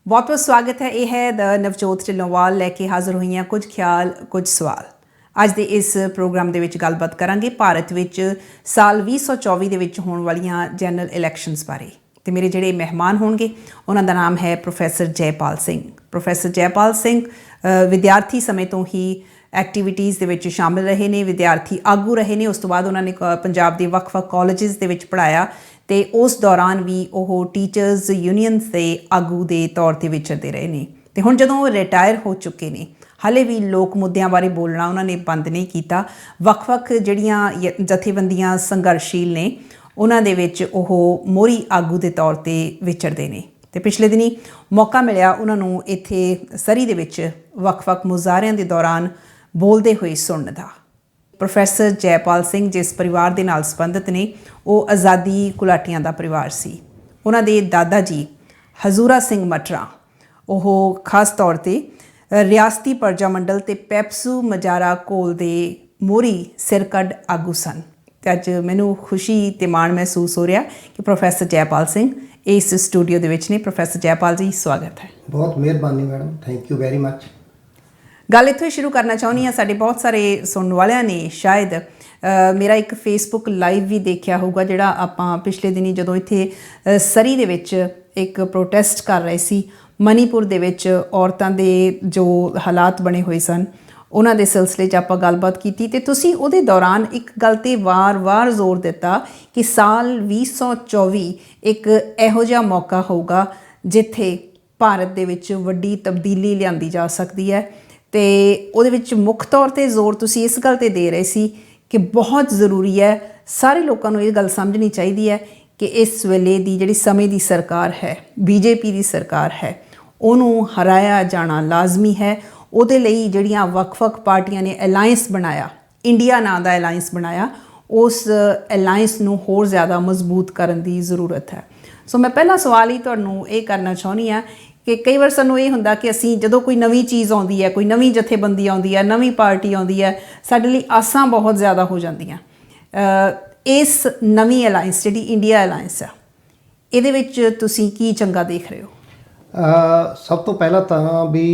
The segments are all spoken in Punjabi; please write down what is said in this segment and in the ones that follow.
बहुत बहुत स्वागत है। यह है द नवजोत ढिल्लोंवाल लैके हाज़र हुई हैं कुछ ख्याल कुछ सवाल। ਅੱਜ ਦੇ ਇਸ ਪ੍ਰੋਗਰਾਮ ਦੇ ਵਿੱਚ ਗੱਲਬਾਤ ਕਰਾਂਗੇ ਭਾਰਤ ਵਿੱਚ ਸਾਲ 2024 ਦੇ ਵਿੱਚ ਹੋਣ ਵਾਲੀਆਂ ਜਨਰਲ ਇਲੈਕਸ਼ਨਸ ਬਾਰੇ ਤੇ ਮੇਰੇ ਜਿਹੜੇ ਮਹਿਮਾਨ ਹੋਣਗੇ ਉਹਨਾਂ ਦਾ ਨਾਮ ਹੈ ਪ੍ਰੋਫੈਸਰ ਜੈਪਾਲ ਸਿੰਘ। ਪ੍ਰੋਫੈਸਰ ਜੈਪਾਲ ਸਿੰਘ ਵਿਦਿਆਰਥੀ ਸਮੇਂ ਤੋਂ ਹੀ ਐਕਟੀਵਿਟੀਜ਼ ਦੇ ਵਿੱਚ ਸ਼ਾਮਿਲ ਰਹੇ ਨੇ, ਵਿਦਿਆਰਥੀ ਆਗੂ ਰਹੇ ਨੇ। ਉਸ ਤੋਂ ਬਾਅਦ ਉਹਨਾਂ ਨੇ ਪੰਜਾਬ ਦੇ ਵੱਖ-ਵੱਖ ਕਾਲਜਿਸ ਦੇ ਵਿੱਚ ਪੜ੍ਹਾਇਆ ਤੇ ਉਸ ਦੌਰਾਨ ਵੀ ਉਹ ਟੀਚਰਸ ਯੂਨੀਅਨਸ ਦੇ ਆਗੂ ਦੇ ਤੌਰ 'ਤੇ ਵਿਚਰਦੇ ਰਹੇ ਨੇ ਤੇ ਹੁਣ ਜਦੋਂ ਉਹ ਰਿਟਾਇਰ ਹੋ ਚੁੱਕੇ ਨੇ ਹਾਲੇ ਵੀ ਲੋਕ ਮੁੱਦਿਆਂ ਬਾਰੇ ਬੋਲਣਾ ਉਹਨਾਂ ਨੇ ਬੰਦ ਨਹੀਂ ਕੀਤਾ। ਵੱਖ-ਵੱਖ ਜਿਹੜੀਆਂ ਜਥੇਬੰਦੀਆਂ ਸੰਘਰਸ਼ੀਲ ਨੇ ਉਹਨਾਂ ਦੇ ਵਿੱਚ ਉਹ ਮੋਹਰੀ ਆਗੂ ਦੇ ਤੌਰ 'ਤੇ ਵਿਚਰਦੇ ਨੇ ਤੇ ਪਿਛਲੇ ਦਿਨੀ ਮੌਕਾ ਮਿਲਿਆ ਉਹਨਾਂ ਨੂੰ ਇੱਥੇ ਸਰੀ ਦੇ ਵਿੱਚ ਵੱਖ-ਵੱਖ ਮੁਜ਼ਾਹਰਿਆਂ ਦੇ ਦੌਰਾਨ ਬੋਲਦੇ ਹੋਏ ਸੁਣਨ ਦਾ। ਪ੍ਰੋਫੈਸਰ ਜੈਪਾਲ ਸਿੰਘ ਜਿਸ ਪਰਿਵਾਰ ਦੇ ਨਾਲ ਸੰਬੰਧਿਤ ਨੇ ਉਹ ਆਜ਼ਾਦੀ ਘੁਲਾਟੀਆਂ ਦਾ ਪਰਿਵਾਰ ਸੀ। ਉਹਨਾਂ ਦੇ ਦਾਦਾ ਜੀ ਹਜ਼ੂਰਾ ਸਿੰਘ ਮਟਰਾ ਉਹ ਖਾਸ ਤੌਰ 'ਤੇ ਰਿਆਸਤੀ ਪਰਜਾ ਮੰਡਲ ਤੇ ਪੈਪਸੂ ਮਜਾਰਾ ਕੋਲ ਦੇ ਮੋਹਰੀ ਸਿਰਕੱਢ ਆਗੂ ਸਨ ਅਤੇ ਅੱਜ ਮੈਨੂੰ ਖੁਸ਼ੀ ਅਤੇ ਮਾਣ ਮਹਿਸੂਸ ਹੋ ਰਿਹਾ ਕਿ ਪ੍ਰੋਫੈਸਰ ਜੈਪਾਲ ਸਿੰਘ ਇਸ ਸਟੂਡੀਓ ਦੇ ਵਿੱਚ ਨੇ। ਪ੍ਰੋਫੈਸਰ ਜੈਪਾਲ ਜੀ ਸਵਾਗਤ ਹੈ। ਬਹੁਤ ਮਿਹਰਬਾਨੀ madam, thank you very much. ਗੱਲ ਇੱਥੋਂ ਹੀ ਸ਼ੁਰੂ ਕਰਨਾ ਚਾਹੁੰਦੀ ਹਾਂ। ਸਾਡੇ ਬਹੁਤ ਸਾਰੇ ਸੁਣਨ ਵਾਲਿਆਂ ਨੇ ਸ਼ਾਇਦ ਮੇਰਾ ਇੱਕ ਫੇਸਬੁੱਕ ਲਾਈਵ ਵੀ ਦੇਖਿਆ ਹੋਊਗਾ ਜਿਹੜਾ ਆਪਾਂ ਪਿਛਲੇ ਦਿਨੀ ਜਦੋਂ ਇੱਥੇ ਸਰੀ ਦੇ ਵਿੱਚ ਇੱਕ ਪ੍ਰੋਟੈਸਟ ਕਰ ਰਹੇ ਸੀ। ਮਨੀਪੁਰ ਦੇ ਵਿੱਚ ਔਰਤਾਂ ਦੇ ਜੋ ਹਾਲਾਤ ਬਣੇ ਹੋਏ ਸਨ ਉਹਨਾਂ ਦੇ ਸਿਲਸਿਲੇ 'ਚ ਆਪਾਂ ਗੱਲਬਾਤ ਕੀਤੀ ਅਤੇ ਤੁਸੀਂ ਉਹਦੇ ਦੌਰਾਨ ਇੱਕ ਗੱਲ 'ਤੇ ਵਾਰ-ਵਾਰ ਜ਼ੋਰ ਦਿੱਤਾ ਕਿ ਸਾਲ 2024 ਇੱਕ ਇਹੋ ਜਿਹਾ ਮੌਕਾ ਹੋਊਗਾ ਜਿੱਥੇ ਭਾਰਤ ਦੇ ਵਿੱਚ ਵੱਡੀ ਤਬਦੀਲੀ ਲਿਆਂਦੀ ਜਾ ਸਕਦੀ ਹੈ ਅਤੇ ਉਹਦੇ ਵਿੱਚ ਮੁੱਖ ਤੌਰ 'ਤੇ ਜ਼ੋਰ ਤੁਸੀਂ ਇਸ ਗੱਲ 'ਤੇ ਦੇ ਰਹੇ ਸੀ ਕਿ ਬਹੁਤ ਜ਼ਰੂਰੀ ਹੈ, ਸਾਰੇ ਲੋਕਾਂ ਨੂੰ ਇਹ ਗੱਲ ਸਮਝਣੀ ਚਾਹੀਦੀ ਹੈ ਕਿ ਇਸ ਵੇਲੇ ਦੀ ਜਿਹੜੀ ਸਮੇਂ ਦੀ ਸਰਕਾਰ ਹੈ, BJP ਦੀ ਸਰਕਾਰ ਹੈ, ਉਹਨੂੰ ਹਰਾਇਆ ਜਾਣਾ ਲਾਜ਼ਮੀ ਹੈ। ਉਹਦੇ ਲਈ ਜਿਹੜੀਆਂ ਵੱਖ-ਵੱਖ ਪਾਰਟੀਆਂ ਨੇ ਅਲਾਇੰਸ ਬਣਾਇਆ, ਇੰਡੀਆ ਨਾਂ ਦਾ ਅਲਾਇੰਸ ਬਣਾਇਆ, ਉਸ ਅਲਾਇੰਸ ਨੂੰ ਹੋਰ ਜ਼ਿਆਦਾ ਮਜ਼ਬੂਤ ਕਰਨ ਦੀ ਜ਼ਰੂਰਤ ਹੈ। ਸੋ ਮੈਂ ਪਹਿਲਾ ਸਵਾਲ ਹੀ ਤੁਹਾਨੂੰ ਇਹ ਕਰਨਾ ਚਾਹੁੰਦੀ ਹਾਂ ਕਿ ਕਈ ਵਾਰ ਸਾਨੂੰ ਇਹ ਹੁੰਦਾ ਕਿ ਅਸੀਂ ਜਦੋਂ ਕੋਈ ਨਵੀਂ ਚੀਜ਼ ਆਉਂਦੀ ਹੈ, ਕੋਈ ਨਵੀਂ ਜਥੇਬੰਦੀ ਆਉਂਦੀ ਹੈ, ਨਵੀਂ ਪਾਰਟੀ ਆਉਂਦੀ ਹੈ, ਸਾਡੇ ਲਈ ਆਸਾਂ ਬਹੁਤ ਜ਼ਿਆਦਾ ਹੋ ਜਾਂਦੀਆਂ। ਇਸ ਨਵੀਂ ਅਲਾਇੰਸ ਜਿਹੜੀ ਇੰਡੀਆ ਅਲਾਇੰਸ ਆ ਇਹਦੇ ਵਿੱਚ ਤੁਸੀਂ ਕੀ ਚੰਗਾ ਦੇਖ ਰਹੇ ਹੋ? ਸਭ ਤੋਂ ਪਹਿਲਾਂ ਤਾਂ ਵੀ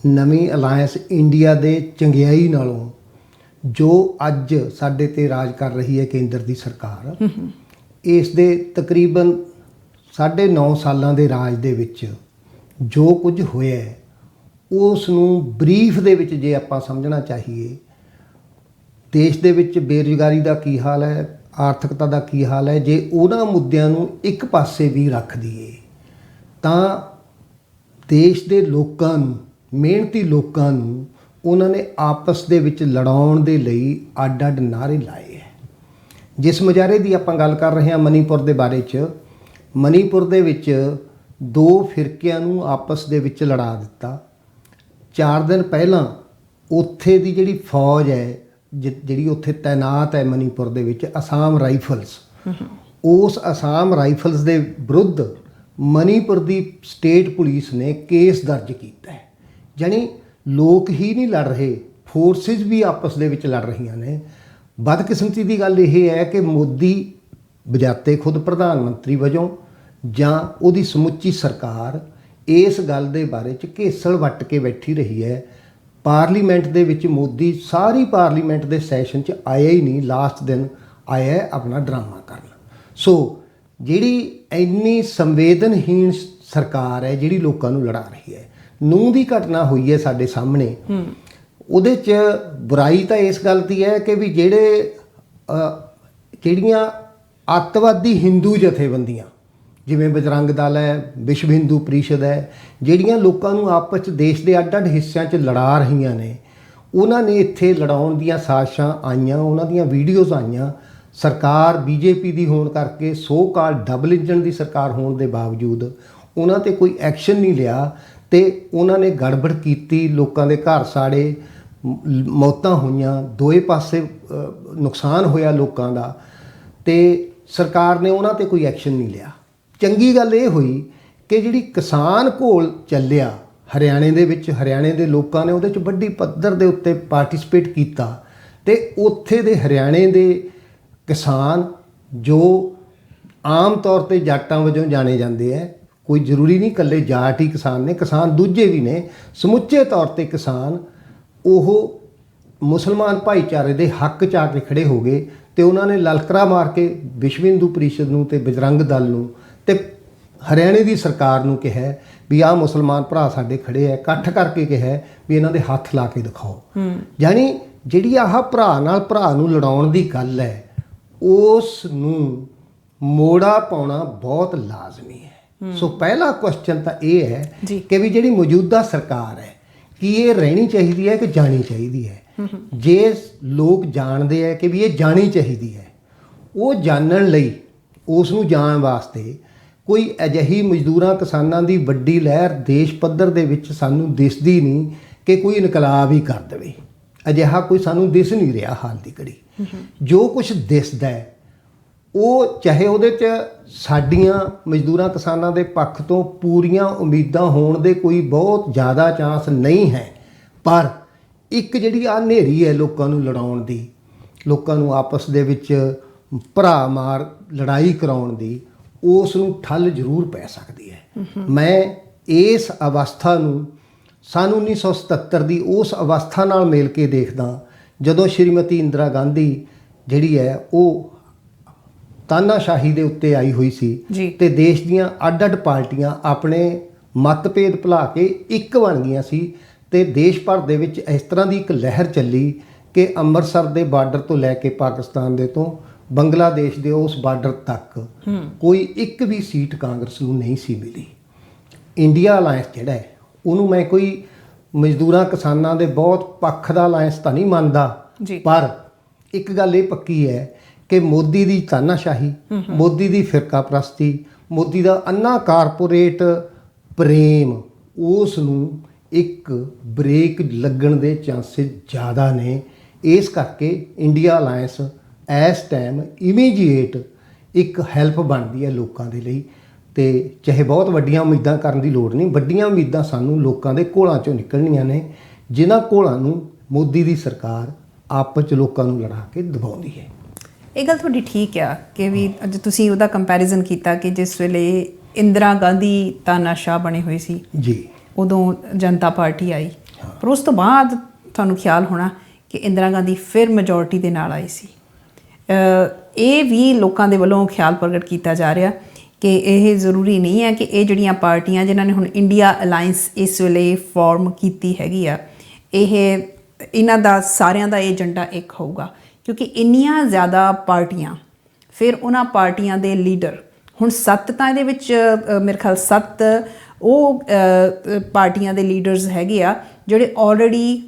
ਨਵੀਂ ਅਲਾਇੰਸ ਇੰਡੀਆ ਦੇ ਚੰਗਿਆਈ ਨਾਲੋਂ ਜੋ ਅੱਜ ਸਾਡੇ 'ਤੇ ਰਾਜ ਕਰ ਰਹੀ ਹੈ ਕੇਂਦਰ ਦੀ ਸਰਕਾਰ, ਇਸ ਦੇ ਤਕਰੀਬਨ 9.5 ਸਾਲਾਂ ਦੇ ਰਾਜ ਦੇ ਵਿੱਚ ਜੋ ਕੁਝ ਹੋਇਆ ਉਸ ਨੂੰ ਬਰੀਫ ਦੇ ਵਿੱਚ ਜੇ ਆਪਾਂ ਸਮਝਣਾ ਚਾਹੀਏ, ਦੇਸ਼ ਦੇ ਵਿੱਚ ਬੇਰੁਜ਼ਗਾਰੀ ਦਾ ਕੀ ਹਾਲ ਹੈ, ਆਰਥਿਕਤਾ ਦਾ ਕੀ ਹਾਲ ਹੈ, ਜੇ ਉਹਨਾਂ ਮੁੱਦਿਆਂ ਨੂੰ ਇੱਕ ਪਾਸੇ ਵੀ ਰੱਖ ਦਈਏ ਤਾਂ ਦੇਸ਼ ਦੇ ਲੋਕਾਂ ਨੂੰ, ਮਿਹਨਤੀ ਲੋਕਾਂ ਨੂੰ ਉਹਨਾਂ ਨੇ ਆਪਸ ਦੇ ਵਿੱਚ ਲੜਾਉਣ ਦੇ ਲਈ ਅੱਡ-ਅੱਡ ਨਾਅਰੇ ਲਾਏ ਹੈ। ਜਿਸ ਮੁਜ਼ਾਹਰੇ ਦੀ ਆਪਾਂ ਗੱਲ ਕਰ ਰਹੇ ਹਾਂ ਮਨੀਪੁਰ ਦੇ ਬਾਰੇ 'ਚ, ਮਨੀਪੁਰ ਦੇ ਵਿੱਚ 2 ਫਿਰਕਿਆਂ ਨੂੰ ਆਪਸ ਦੇ ਵਿੱਚ ਲੜਾ ਦਿੱਤਾ। 4 ਦਿਨ ਪਹਿਲਾਂ ਉੱਥੇ ਦੀ ਜਿਹੜੀ ਫੌਜ ਹੈ ਜਿਹੜੀ ਉੱਥੇ ਤਾਇਨਾਤ ਹੈ ਮਨੀਪੁਰ ਦੇ ਵਿੱਚ, ਅਸਾਮ ਰਾਈਫਲਸ, ਉਸ ਅਸਾਮ ਰਾਈਫਲਸ ਦੇ ਵਿਰੁੱਧ ਮਨੀਪੁਰ ਦੀ ਸਟੇਟ ਪੁਲਿਸ ਨੇ ਕੇਸ ਦਰਜ ਕੀਤਾ ਹੈ। ਜਾਣੀ ਲੋਕ ਹੀ ਨਹੀਂ ਲੜ ਰਹੇ, ਫੋਰਸਿਸ ਵੀ ਆਪਸ ਦੇ ਵਿੱਚ ਲੜ ਰਹੀਆਂ ਨੇ। ਬਦਕਿਸਮਤੀ ਦੀ ਗੱਲ ਇਹ ਹੈ ਕਿ ਮੋਦੀ ਬਜਾਤੇ ਖੁਦ ਪ੍ਰਧਾਨ ਮੰਤਰੀ ਵਜੋਂ ਜਾਂ ਉਹਦੀ ਸਮੁੱਚੀ ਸਰਕਾਰ ਇਸ ਗੱਲ ਦੇ ਬਾਰੇ 'ਚ ਘੇਸਲ ਵੱਟ ਕੇ ਬੈਠੀ ਰਹੀ ਹੈ। ਪਾਰਲੀਮੈਂਟ ਦੇ ਵਿੱਚ ਮੋਦੀ ਸਾਰੀ ਪਾਰਲੀਮੈਂਟ ਦੇ ਸੈਸ਼ਨ 'ਚ ਆਇਆ ਹੀ ਨਹੀਂ, ਲਾਸਟ ਦਿਨ ਆਇਆ ਆਪਣਾ ਡਰਾਮਾ ਕਰਨ। ਸੋ ਜਿਹੜੀ ਇੰਨੀ ਸੰਵੇਦਨਹੀਣ ਸਰਕਾਰ ਹੈ ਜਿਹੜੀ ਲੋਕਾਂ ਨੂੰ ਲੜਾ ਰਹੀ ਹੈ, ਨੂੰਹ ਦੀ ਘਟਨਾ ਹੋਈ ਹੈ ਸਾਡੇ ਸਾਹਮਣੇ, ਉਹਦੇ 'ਚ ਬੁਰਾਈ ਤਾਂ ਇਸ ਗੱਲ ਦੀ ਹੈ ਕਿ ਵੀ ਜਿਹੜੀਆਂ ਅੱਤਵਾਦੀ ਹਿੰਦੂ ਜਥੇਬੰਦੀਆਂ ਜਿਵੇਂ ਬਜਰੰਗ ਦਲ ਹੈ, ਵਿਸ਼ਵ ਹਿੰਦੂ ਪ੍ਰੀਸ਼ਦ ਹੈ, ਜਿਹੜੀਆਂ ਲੋਕਾਂ ਨੂੰ ਆਪਸ 'ਚ ਦੇਸ਼ ਦੇ ਅੱਡ-ਅੱਡ ਹਿੱਸਿਆਂ 'ਚ ਲੜਾ ਰਹੀਆਂ ਨੇ, ਉਹਨਾਂ ਨੇ ਇੱਥੇ ਲੜਾਉਣ ਦੀਆਂ ਸਾਜ਼ਿਸ਼ਾਂ ਆਈਆਂ, ਉਹਨਾਂ ਦੀਆਂ ਵੀਡੀਓਜ਼ ਆਈਆਂ। ਸਰਕਾਰ BJP ਦੀ ਹੋਣ ਕਰਕੇ, ਸੋ ਕਾਲ ਡਬਲ ਇੰਜਨ ਦੀ ਸਰਕਾਰ ਹੋਣ ਦੇ ਬਾਵਜੂਦ ਉਹਨਾਂ 'ਤੇ ਕੋਈ ਐਕਸ਼ਨ ਨਹੀਂ ਲਿਆ ਅਤੇ ਉਹਨਾਂ ਨੇ ਗੜਬੜ ਕੀਤੀ, ਲੋਕਾਂ ਦੇ ਘਰ ਸਾੜੇ, ਮੌਤਾਂ ਹੋਈਆਂ, ਦੋਏ ਪਾਸੇ ਨੁਕਸਾਨ ਹੋਇਆ ਲੋਕਾਂ ਦਾ ਅਤੇ ਸਰਕਾਰ ਨੇ ਉਹਨਾਂ 'ਤੇ ਕੋਈ ਐਕਸ਼ਨ ਨਹੀਂ ਲਿਆ। ਚੰਗੀ ਗੱਲ ਇਹ ਹੋਈ ਕਿ ਜਿਹੜੀ ਕਿਸਾਨ ਘੋਲ ਚੱਲਿਆ ਹਰਿਆਣੇ ਦੇ ਵਿੱਚ, ਹਰਿਆਣੇ ਦੇ ਲੋਕਾਂ ਨੇ ਉਹਦੇ 'ਚ ਵੱਡੀ ਪੱਧਰ ਦੇ ਉੱਤੇ ਪਾਰਟੀਸਪੇਟ ਕੀਤਾ ਅਤੇ ਉੱਥੇ ਦੇ ਹਰਿਆਣੇ ਦੇ ਕਿਸਾਨ ਜੋ ਆਮ ਤੌਰ 'ਤੇ ਜਾਟਾਂ ਵਜੋਂ ਜਾਣੇ ਜਾਂਦੇ ਹੈ, ਕੋਈ ਜ਼ਰੂਰੀ ਨਹੀਂ ਇਕੱਲੇ ਜਾਟ ਹੀ ਕਿਸਾਨ ਨੇ, ਕਿਸਾਨ ਦੂਜੇ ਵੀ ਨੇ। ਸਮੁੱਚੇ ਤੌਰ ਤੇ ਕਿਸਾਨ ਉਹ ਮੁਸਲਮਾਨ ਭਾਈਚਾਰੇ ਦੇ ਹੱਕ 'ਚ ਆ ਕੇ ਖੜੇ ਹੋ ਗਏ ਤੇ ਉਹਨਾਂ ਨੇ ਲਲਕਰਾ ਮਾਰ ਕੇ ਵਿਸ਼ਵ ਹਿੰਦੂ ਪ੍ਰੀਸ਼ਦ ਨੂੰ ਤੇ ਬਜਰੰਗ ਦਲ ਨੂੰ ਤੇ ਹਰਿਆਣੇ ਦੀ ਸਰਕਾਰ ਨੂੰ ਕਿਹਾ ਵੀ ਆਹ ਮੁਸਲਮਾਨ ਭਰਾ ਸਾਡੇ ਖੜੇ ਆ, ਇਕੱਠ ਕਰਕੇ ਕਿਹਾ ਵੀ ਇਹਨਾਂ ਦੇ ਹੱਥ ਲਾ ਕੇ ਦਿਖਾਓ। ਯਾਨੀ ਜਿਹੜੀ ਆਹ ਭਰਾ ਨਾਲ ਭਰਾ ਨੂੰ ਲੜਾਉਣ ਦੀ ਗੱਲ ਹੈ, ਉਸ ਨੂੰ ਮੋੜਾ ਪਾਉਣਾ ਬਹੁਤ ਲਾਜ਼ਮੀ ਹੈ। ਸੋ ਪਹਿਲਾ ਕੁਐਸਚਨ ਤਾਂ ਇਹ ਹੈ ਕਿ ਵੀ ਜਿਹੜੀ ਮੌਜੂਦਾ ਸਰਕਾਰ ਹੈ, ਕੀ ਇਹ ਰਹਿਣੀ ਚਾਹੀਦੀ ਹੈ ਕਿ ਜਾਣੀ ਚਾਹੀਦੀ ਹੈ? ਜੇ ਲੋਕ ਜਾਣਦੇ ਹੈ ਕਿ ਵੀ ਇਹ ਜਾਣੀ ਚਾਹੀਦੀ ਹੈ, ਉਹ ਜਾਣਨ ਲਈ ਉਸ ਨੂੰ ਜਾਣ ਵਾਸਤੇ ਕੋਈ ਅਜਿਹੀ ਮਜ਼ਦੂਰਾਂ ਕਿਸਾਨਾਂ ਦੀ ਵੱਡੀ ਲਹਿਰ ਦੇਸ਼ ਪੱਧਰ ਦੇ ਵਿੱਚ ਸਾਨੂੰ ਦਿਸਦੀ ਨਹੀਂ ਕਿ ਕੋਈ ਇਨਕਲਾਬ ਹੀ ਕਰ ਦੇਵੇ। ਅਜਿਹਾ ਕੋਈ ਸਾਨੂੰ ਦਿਸ ਨਹੀਂ ਰਿਹਾ ਹਾਲ ਦੀ ਘੜੀ। ਜੋ ਕੁਝ ਦਿਸਦਾ ਹੈ ਉਹ ਚਾਹੇ ਉਹਦੇ 'ਚ ਸਾਡੀਆਂ ਮਜ਼ਦੂਰਾਂ ਕਿਸਾਨਾਂ ਦੇ ਪੱਖ ਤੋਂ ਪੂਰੀਆਂ ਉਮੀਦਾਂ ਹੋਣ ਦੇ ਕੋਈ ਬਹੁਤ ਜ਼ਿਆਦਾ ਚਾਂਸ ਨਹੀਂ ਹੈ, ਪਰ ਇੱਕ ਜਿਹੜੀ ਆ ਹਨੇਰੀ ਹੈ ਲੋਕਾਂ ਨੂੰ ਲੜਾਉਣ ਦੀ, ਲੋਕਾਂ ਨੂੰ ਆਪਸ ਦੇ ਵਿੱਚ ਭਰਾ ਮਾਰ ਲੜਾਈ ਕਰਾਉਣ ਦੀ, ਉਸ ਨੂੰ ਠੱਲ ਜ਼ਰੂਰ ਪੈ ਸਕਦੀ ਹੈ। ਮੈਂ ਇਸ ਅਵਸਥਾ ਨੂੰ ਸੰਨ 1977 ਦੀ ਉਸ ਅਵਸਥਾ ਨਾਲ ਮੇਲ ਕੇ ਦੇਖਦਾ ਜਦੋਂ ਸ਼੍ਰੀਮਤੀ ਇੰਦਰਾ ਗਾਂਧੀ ਜਿਹੜੀ ਹੈ ਉਹ ਤਾਨਾਸ਼ਾਹੀ ਦੇ ਉੱਤੇ ਆਈ ਹੋਈ ਸੀ ਤੇ ਦੇਸ਼ ਦੀਆਂ ਅੱਡ-ਅੱਡ ਪਾਰਟੀਆਂ ਆਪਣੇ ਮਤਭੇਦ ਭੁਲਾ ਕੇ ਇੱਕ ਬਣ ਗਈਆਂ ਸੀ ਤੇ ਦੇਸ਼ ਭਰ ਦੇ ਵਿੱਚ ਇਸ ਤਰ੍ਹਾਂ ਦੀ ਇੱਕ ਲਹਿਰ ਚੱਲੀ ਕਿ ਅੰਮ੍ਰਿਤਸਰ ਦੇ ਬਾਰਡਰ ਤੋਂ ਲੈ ਕੇ ਪਾਕਿਸਤਾਨ ਦੇ ਤੋਂ ਬੰਗਲਾਦੇਸ਼ ਦੇ ਉਸ ਬਾਰਡਰ ਤੱਕ ਕੋਈ ਇੱਕ ਵੀ ਸੀਟ ਕਾਂਗਰਸ ਨੂੰ ਨਹੀਂ ਸੀ ਮਿਲੀ। ਇੰਡੀਆ ਅਲਾਇੰਸ ਜਿਹੜਾ ਹੈ ਉਹਨੂੰ ਮੈਂ ਕੋਈ ਮਜ਼ਦੂਰਾਂ ਕਿਸਾਨਾਂ ਦੇ ਬਹੁਤ ਪੱਖ ਦਾ ਅਲਾਇੰਸ ਤਾਂ ਨਹੀਂ ਮੰਨਦਾ, ਪਰ ਇੱਕ ਗੱਲ ਇਹ ਪੱਕੀ ਹੈ ਕਿ ਮੋਦੀ ਦੀ ਤਾਨਾਸ਼ਾਹੀ, ਮੋਦੀ ਦੀ ਫਿਰਕਾ ਪ੍ਰਸਤੀ, ਮੋਦੀ ਦਾ ਅੰਨਾ ਕਾਰਪੋਰੇਟ ਪ੍ਰੇਮ, ਉਸ ਨੂੰ ਇੱਕ ਬ੍ਰੇਕ ਲੱਗਣ ਦੇ ਚਾਂਸਸ ਜ਼ਿਆਦਾ ਨੇ। ਇਸ ਕਰਕੇ ਇੰਡੀਆ ਅਲਾਇੰਸ ਇਸ ਟਾਈਮ ਇਮੀਡੀਏਟ ਇੱਕ ਹੈਲਪ ਬਣਦੀ ਹੈ ਲੋਕਾਂ ਦੇ ਲਈ। ਤੇ ਚਾਹੇ ਬਹੁਤ ਵੱਡੀਆਂ ਉਮੀਦਾਂ ਕਰਨ ਦੀ ਲੋੜ ਨਹੀਂ, ਵੱਡੀਆਂ ਉਮੀਦਾਂ ਸਾਨੂੰ ਲੋਕਾਂ ਦੇ ਘੋਲਾਂ 'ਚੋਂ ਨਿਕਲਣੀਆਂ ਨੇ, ਜਿਨ੍ਹਾਂ ਘੋਲਾਂ ਨੂੰ ਮੋਦੀ ਦੀ ਸਰਕਾਰ ਆਪਸ 'ਚ ਲੋਕਾਂ ਨੂੰ ਲੜਾ ਕੇ ਦਬਾਉਂਦੀ ਹੈ। ਇਹ ਗੱਲ ਤੁਹਾਡੀ ਠੀਕ ਆ ਕਿ ਵੀ ਅੱਜ ਤੁਸੀਂ ਉਹਦਾ ਕੰਪੈਰੀਜ਼ਨ ਕੀਤਾ ਕਿ ਜਿਸ ਵੇਲੇ ਇੰਦਰਾ ਗਾਂਧੀ ਤਾਨਾਸ਼ਾਹ ਬਣੇ ਹੋਏ ਸੀ ਜੀ, ਉਦੋਂ ਜਨਤਾ ਪਾਰਟੀ ਆਈ, ਪਰ ਉਸ ਤੋਂ ਬਾਅਦ ਤੁਹਾਨੂੰ ਖਿਆਲ ਹੋਣਾ ਕਿ ਇੰਦਰਾ ਗਾਂਧੀ ਫਿਰ ਮੈਜੋਰਟੀ ਦੇ ਨਾਲ ਆਈ ਸੀ। ਇਹ ਵੀ ਲੋਕਾਂ ਦੇ ਵੱਲੋਂ ਖਿਆਲ ਪ੍ਰਗਟ ਕੀਤਾ ਜਾ ਰਿਹਾ ਕਿ ਇਹ ਜ਼ਰੂਰੀ ਨਹੀਂ ਹੈ ਕਿ ਇਹ ਜਿਹੜੀਆਂ ਪਾਰਟੀਆਂ ਜਿਨ੍ਹਾਂ ਨੇ ਹੁਣ ਇੰਡੀਆ ਅਲਾਇੰਸ ਇਸ ਵੇਲੇ ਫਾਰਮ ਕੀਤੀ ਹੈਗੀ ਆ, ਇਹਨਾਂ ਦਾ ਸਾਰਿਆਂ ਦਾ ਏਜੰਡਾ ਇੱਕ ਹੋਊਗਾ, ਕਿਉਂਕਿ ਇੰਨੀਆਂ ਜ਼ਿਆਦਾ ਪਾਰਟੀਆਂ, ਫਿਰ ਉਹਨਾਂ ਪਾਰਟੀਆਂ ਦੇ ਲੀਡਰ, ਹੁਣ 7 ਤਾਂ ਇਹਦੇ ਵਿੱਚ ਮੇਰੇ ਖਿਆਲ 7 ਉਹ ਪਾਰਟੀਆਂ ਦੇ ਲੀਡਰਸ ਹੈਗੇ ਆ ਜਿਹੜੇ ਆਲਰੇਡੀ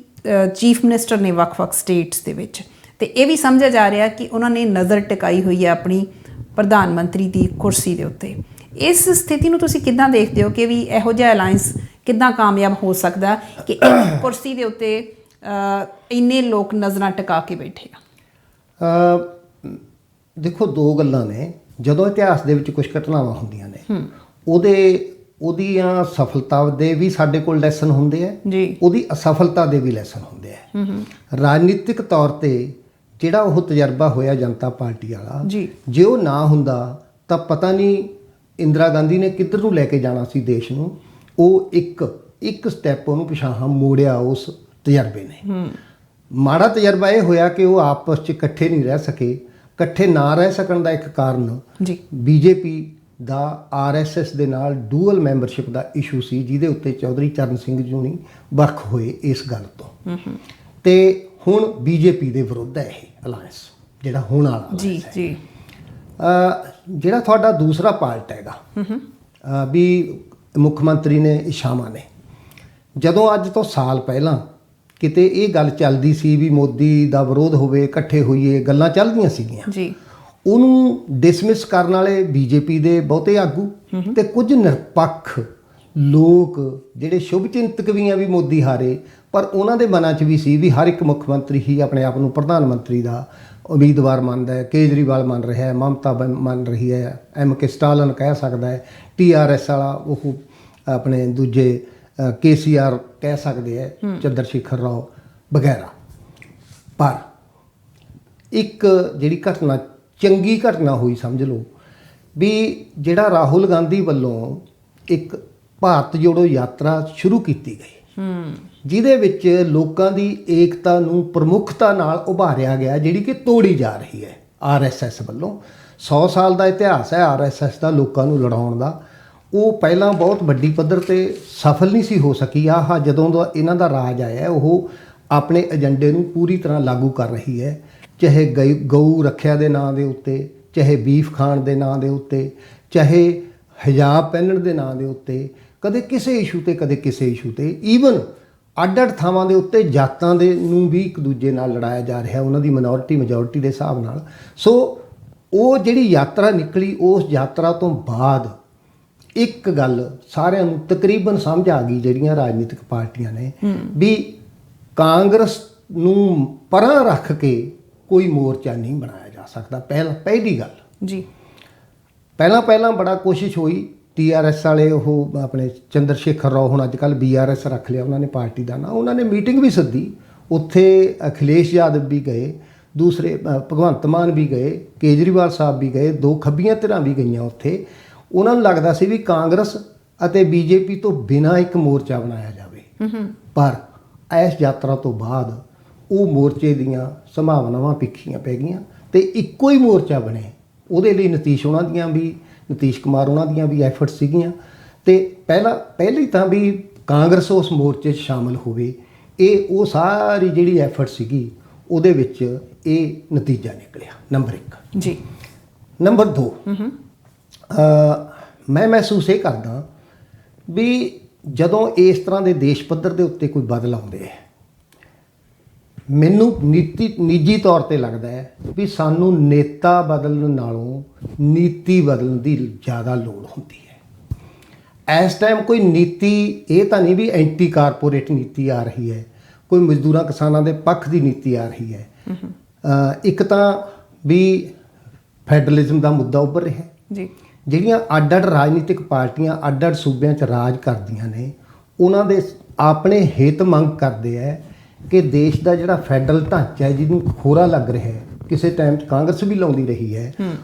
ਚੀਫ ਮਿਨਿਸਟਰ ਨੇ ਵੱਖ-ਵੱਖ ਸਟੇਟਸ ਦੇ ਵਿੱਚ, ਤੇ ਇਹ ਵੀ ਸਮਝਿਆ ਜਾ ਰਿਹਾ ਕਿ ਉਹਨਾਂ ਨੇ ਨਜ਼ਰ ਟਿਕਾਈ ਹੋਈ ਹੈ ਆਪਣੀ ਪ੍ਰਧਾਨ ਮੰਤਰੀ ਦੀ ਕੁਰਸੀ ਦੇ ਉੱਤੇ। ਇਸ ਸਥਿਤੀ ਨੂੰ ਤੁਸੀਂ ਕਿੱਦਾਂ ਦੇਖਦੇ ਹੋ ਕਿ ਵੀ ਇਹੋ ਜਿਹਾ ਅਲਾਇੰਸ ਕਿੱਦਾਂ ਕਾਮਯਾਬ ਹੋ ਸਕਦਾ ਕਿ ਇੱਕ ਕੁਰਸੀ ਦੇ ਉੱਤੇ ਇੰਨੇ ਲੋਕ ਨਜ਼ਰਾਂ ਟਿਕਾ ਕੇ ਬੈਠੇ ਆ? ਦੇਖੋ, ਦੋ ਗੱਲਾਂ ਨੇ। ਜਦੋਂ ਇਤਿਹਾਸ ਦੇ ਵਿੱਚ ਕੁਝ ਘਟਨਾਵਾਂ ਹੁੰਦੀਆਂ ਨੇ, ਉਹਦੀਆਂ ਸਫਲਤਾ ਦੇ ਵੀ ਸਾਡੇ ਕੋਲ ਲੈਸਨ ਹੁੰਦੇ ਆ, ਉਹਦੀ ਅਸਫਲਤਾ ਦੇ ਵੀ ਲੈਸਨ ਹੁੰਦੇ ਆ। ਰਾਜਨੀਤਿਕ ਤੌਰ ਤੇ ਜਿਹੜਾ ਉਹ ਤਜਰਬਾ ਹੋਇਆ ਜਨਤਾ ਪਾਰਟੀ ਵਾਲਾ, ਜੇ ਉਹ ਨਾ ਹੁੰਦਾ ਤਾਂ ਪਤਾ ਨਹੀਂ ਇੰਦਰਾ ਗਾਂਧੀ ਨੇ ਕਿੱਧਰ ਨੂੰ ਲੈ ਕੇ ਜਾਣਾ ਸੀ ਦੇਸ਼ ਨੂੰ। ਉਹ ਇੱਕ ਸਟੈਪ ਉਹਨੂੰ ਪਿਛਾਂਹ ਮੋੜਿਆ ਉਸ ਤਜਰਬੇ ਨੇ। ਮਾੜਾ ਤਜਰਬਾ ਇਹ ਹੋਇਆ ਕਿ ਉਹ ਆਪਸ 'ਚ ਇਕੱਠੇ ਨਹੀਂ ਰਹਿ ਸਕੇ। ਇਕੱਠੇ ਨਾ ਰਹਿ ਸਕਣ ਦਾ ਇੱਕ ਕਾਰਨ ਬੀਜੇਪੀ ਦਾ ਆਰਐਸਐਸ ਦੇ ਨਾਲ ਡੂਅਲ ਮੈਂਬਰਸ਼ਿਪ ਦਾ ਇਸ਼ੂ ਸੀ, ਜਿਹਦੇ ਉੱਤੇ ਚੌਧਰੀ ਚਰਨ ਸਿੰਘ ਜੀ ਨਹੀਂ ਵੱਖ ਹੋਏ ਇਸ ਗੱਲ ਤੋਂ। ਤੇ ਹੁਣ ਬੀਜੇਪੀ ਦੇ ਵਿਰੁੱਧ ਹੈ ਇਹ ਅਲਾਇੰਸ, ਜਿਹੜਾ ਹੁਣ ਵਾਲਾ ਜੀ। ਜਿਹੜਾ ਤੁਹਾਡਾ ਦੂਸਰਾ ਪਾਰਟ ਹੈਗਾ ਵੀ ਮੁੱਖ ਮੰਤਰੀ ਨੇ ਇਸ਼ਾਮਾ ਨੇ, ਜਦੋਂ ਅੱਜ ਤੋਂ ਸਾਲ ਪਹਿਲਾਂ ਕਿਤੇ ਇਹ ਗੱਲ ਚੱਲਦੀ ਸੀ ਵੀ ਮੋਦੀ ਦਾ ਵਿਰੋਧ ਹੋਵੇ, ਇਕੱਠੇ ਹੋਈਏ, ਗੱਲਾਂ ਚੱਲਦੀਆਂ ਸੀਗੀਆਂ ਜੀ, ਉਹਨੂੰ ਡਿਸਮਿਸ ਕਰਨ ਵਾਲੇ ਬੀਜੇਪੀ ਦੇ ਬਹੁਤੇ ਆਗੂ ਤੇ ਕੁਝ ਨਿਰਪੱਖ ਲੋਕ ਜਿਹੜੇ ਸ਼ੁਭ ਚਿੰਤਕ ਵੀ ਆ ਵੀ ਮੋਦੀ ਹਾਰੇ, ਪਰ ਉਹਨਾਂ ਦੇ ਮਨਾਂ 'ਚ ਵੀ ਸੀ ਵੀ ਹਰ ਇੱਕ ਮੁੱਖ ਮੰਤਰੀ ਹੀ ਆਪਣੇ ਆਪ ਨੂੰ ਪ੍ਰਧਾਨ ਮੰਤਰੀ ਦਾ ਉਮੀਦਵਾਰ ਮੰਨਦਾ ਹੈ। ਕੇਜਰੀਵਾਲ ਮੰਨ ਰਿਹਾ ਹੈ, ਮਮਤਾ ਮੰਨ ਰਹੀ ਹੈ, MK ਸਟਾਲਿਨ ਕਹਿ ਸਕਦਾ ਹੈ, TRS ਵਾਲਾ ਉਹ ਆਪਣੇ ਦੂਜੇ KCR ਕਹਿ ਸਕਦੇ ਹੈ, ਚੰਦਰ ਸ਼ੇਖਰ ਰਾਓ ਵਗੈਰਾ। ਪਰ ਇੱਕ ਜਿਹੜੀ ਘਟਨਾ, ਚੰਗੀ ਘਟਨਾ ਹੋਈ ਸਮਝ ਲਓ, ਵੀ ਜਿਹੜਾ ਰਾਹੁਲ ਗਾਂਧੀ ਵੱਲੋਂ ਇੱਕ ਭਾਰਤ ਜੋੜੋ ਯਾਤਰਾ ਸ਼ੁਰੂ ਕੀਤੀ ਗਈ, ਜਿਹਦੇ ਵਿੱਚ ਲੋਕਾਂ ਦੀ ਏਕਤਾ ਨੂੰ ਪ੍ਰਮੁੱਖਤਾ ਨਾਲ ਉਭਾਰਿਆ ਗਿਆ, ਜਿਹੜੀ ਕਿ ਤੋੜੀ ਜਾ ਰਹੀ ਹੈ RSS ਵੱਲੋਂ। 100 ਸਾਲ ਦਾ ਇਤਿਹਾਸ ਹੈ RSS ਦਾ ਲੋਕਾਂ ਨੂੰ ਲੜਾਉਣ ਦਾ। ਉਹ ਪਹਿਲਾਂ ਬਹੁਤ ਵੱਡੀ ਪੱਧਰ ਤੇ ਸਫਲ ਨਹੀਂ ਸੀ ਹੋ ਸਕੀ। ਜਦੋਂ ਦਾ ਇਹਨਾਂ ਦਾ ਰਾਜ ਆਇਆ, ਉਹ ਆਪਣੇ ਏਜੰਡੇ ਨੂੰ ਪੂਰੀ ਤਰ੍ਹਾਂ ਲਾਗੂ ਕਰ ਰਹੀ ਹੈ, ਚਾਹੇ ਗਊ ਰੱਖਿਆ ਦੇ ਨਾਂ ਦੇ ਉੱਤੇ, ਚਾਹੇ ਬੀਫ ਖਾਣ ਦੇ ਨਾਂ ਦੇ ਉੱਤੇ, ਚਾਹੇ ਹਿਜਾਬ ਪਹਿਨਣ ਦੇ ਨਾਂ ਦੇ ਉੱਤੇ, ਕਦੇ ਕਿਸੇ ਇਸ਼ੂ ਤੇ ਕਦੇ ਕਿਸੇ ਇਸ਼ੂ ਤੇ। ਈਵਨ ਅੱਡ-ਅੱਡ ਥਾਵਾਂ ਦੇ ਉੱਤੇ ਜਾਤਾਂ ਦੇ ਨੂੰ ਵੀ ਇੱਕ ਦੂਜੇ ਨਾਲ ਲੜਾਇਆ ਜਾ ਰਿਹਾ, ਉਹਨਾਂ ਦੀ ਮਿਨੋਰਿਟੀ ਮੈਜੋਰਿਟੀ ਦੇ ਹਿਸਾਬ ਨਾਲ। ਸੋ ਉਹ ਜਿਹੜੀ ਯਾਤਰਾ ਨਿਕਲੀ, ਉਸ ਯਾਤਰਾ ਤੋਂ ਬਾਅਦ ਇੱਕ ਗੱਲ ਸਾਰਿਆਂ ਨੂੰ ਤਕਰੀਬਨ ਸਮਝ ਆ ਗਈ, ਜਿਹੜੀਆਂ ਰਾਜਨੀਤਿਕ ਪਾਰਟੀਆਂ ਨੇ, ਵੀ ਕਾਂਗਰਸ ਨੂੰ ਪਰਾਂ ਰੱਖ ਕੇ ਕੋਈ ਮੋਰਚਾ ਨਹੀਂ ਬਣਾਇਆ ਜਾ ਸਕਦਾ। ਪਹਿਲੀ ਗੱਲ ਜੀ, ਪਹਿਲਾਂ ਬੜਾ ਕੋਸ਼ਿਸ਼ ਹੋਈ। TRS ਵਾਲੇ ਉਹ ਆਪਣੇ ਚੰਦਰ ਸ਼ੇਖਰ ਰਾਓ, ਹੁਣ ਅੱਜ ਕੱਲ੍ਹ BRS ਰੱਖ ਲਿਆ ਉਹਨਾਂ ਨੇ ਪਾਰਟੀ ਦਾ ਨਾਂ, ਉਹਨਾਂ ਨੇ ਮੀਟਿੰਗ ਵੀ ਸੱਦੀ। ਉੱਥੇ ਅਖਿਲੇਸ਼ ਯਾਦਵ ਵੀ ਗਏ, ਦੂਸਰੇ ਭਗਵੰਤ ਮਾਨ ਵੀ ਗਏ, ਕੇਜਰੀਵਾਲ ਸਾਹਿਬ ਵੀ ਗਏ, 2 ਖੱਬੀਆਂ ਧਿਰਾਂ ਵੀ ਗਈਆਂ ਉੱਥੇ। ਉਹਨਾਂ ਨੂੰ ਲੱਗਦਾ ਸੀ ਵੀ ਕਾਂਗਰਸ ਅਤੇ BJP ਤੋਂ ਬਿਨਾਂ ਇੱਕ ਮੋਰਚਾ ਬਣਾਇਆ ਜਾਵੇ। ਪਰ ਇਸ ਯਾਤਰਾ ਤੋਂ ਬਾਅਦ ਉਹ ਮੋਰਚੇ ਦੀਆਂ ਸੰਭਾਵਨਾਵਾਂ ਪਿੱਛੀਆਂ ਪੈ ਗਈਆਂ ਤੇ ਇੱਕੋ ਹੀ ਮੋਰਚਾ ਬਣੇ। ਉਹਦੇ ਲਈ ਨਤੀਸ਼ ਕੁਮਾਰ ਉਹਨਾਂ ਦੀਆਂ ਵੀ ਐਫਰਟਸ ਸੀਗੀਆਂ। ਤੇ ਪਹਿਲੀ ਤਾਂ ਵੀ ਕਾਂਗਰਸ ਉਸ ਮੋਰਚੇ 'ਚ ਸ਼ਾਮਲ ਹੋਵੇ, ਉਹ ਸਾਰੀ ਜਿਹੜੀ ਐਫਰਟ ਸੀਗੀ ਉਹਦੇ ਵਿੱਚ ਇਹ ਨਤੀਜਾ ਨਿਕਲਿਆ। ਨੰਬਰ 1 ਜੀ। ਨੰਬਰ 2, ਮੈਂ ਮਹਿਸੂਸ ਇਹ ਕਰਦਾ ਵੀ ਜਦੋਂ ਇਸ ਤਰ੍ਹਾਂ ਦੇ ਦੇਸ਼ ਪੱਧਰ ਦੇ ਉੱਤੇ ਕੋਈ ਬਦਲ ਆਉਂਦੇ ਹੈ, ਮੈਨੂੰ ਨਿੱਜੀ ਤੌਰ ਤੇ ਲੱਗਦਾ ਹੈ ਵੀ ਸਾਨੂੰ ਨੇਤਾ ਬਦਲਣ ਨਾਲੋਂ ਨੀਤੀ ਬਦਲਣ ਦੀ ਜ਼ਿਆਦਾ ਲੋੜ ਹੁੰਦੀ ਹੈ। ਇਸ ਟਾਈਮ ਕੋਈ ਨੀਤੀ, ਇਹ ਤਾਂ ਨਹੀਂ ਵੀ ਐਂਟੀ ਕਾਰਪੋਰੇਟ ਨੀਤੀ ਆ ਰਹੀ ਹੈ, ਕੋਈ ਮਜ਼ਦੂਰਾਂ ਕਿਸਾਨਾਂ ਦੇ ਪੱਖ ਦੀ ਨੀਤੀ ਆ ਰਹੀ ਹੈ। ਇੱਕ ਤਾਂ ਵੀ ਫੈਡਰਲਿਜ਼ਮ ਦਾ ਮੁੱਦਾ ਉੱਭਰ ਰਿਹਾ ਜੀ। ਜਿਹੜੀਆਂ ਅੱਡ-ਅੱਡ ਰਾਜਨੀਤਿਕ ਪਾਰਟੀਆਂ ਅੱਡ-ਅੱਡ ਸੂਬਿਆਂ 'ਚ ਰਾਜ ਕਰਦੀਆਂ ਨੇ, ਉਹਨਾਂ ਦੇ ਆਪਣੇ ਹਿੱਤ ਮੰਗ ਕਰਦੇ ਹੈ ਕਿ ਦੇਸ਼ ਦਾ ਜਿਹੜਾ ਫੈਡਰਲ ਢਾਂਚਾ ਹੈ, ਜਿਹਨੂੰ ਖੋਰਾ ਲੱਗ ਰਿਹਾ ਹੈ, ਕਿਸੇ ਟਾਈਮ 'ਚ ਕਾਂਗਰਸ ਵੀ ਲਾਉਂਦੀ ਰਹੀ ਹੈ,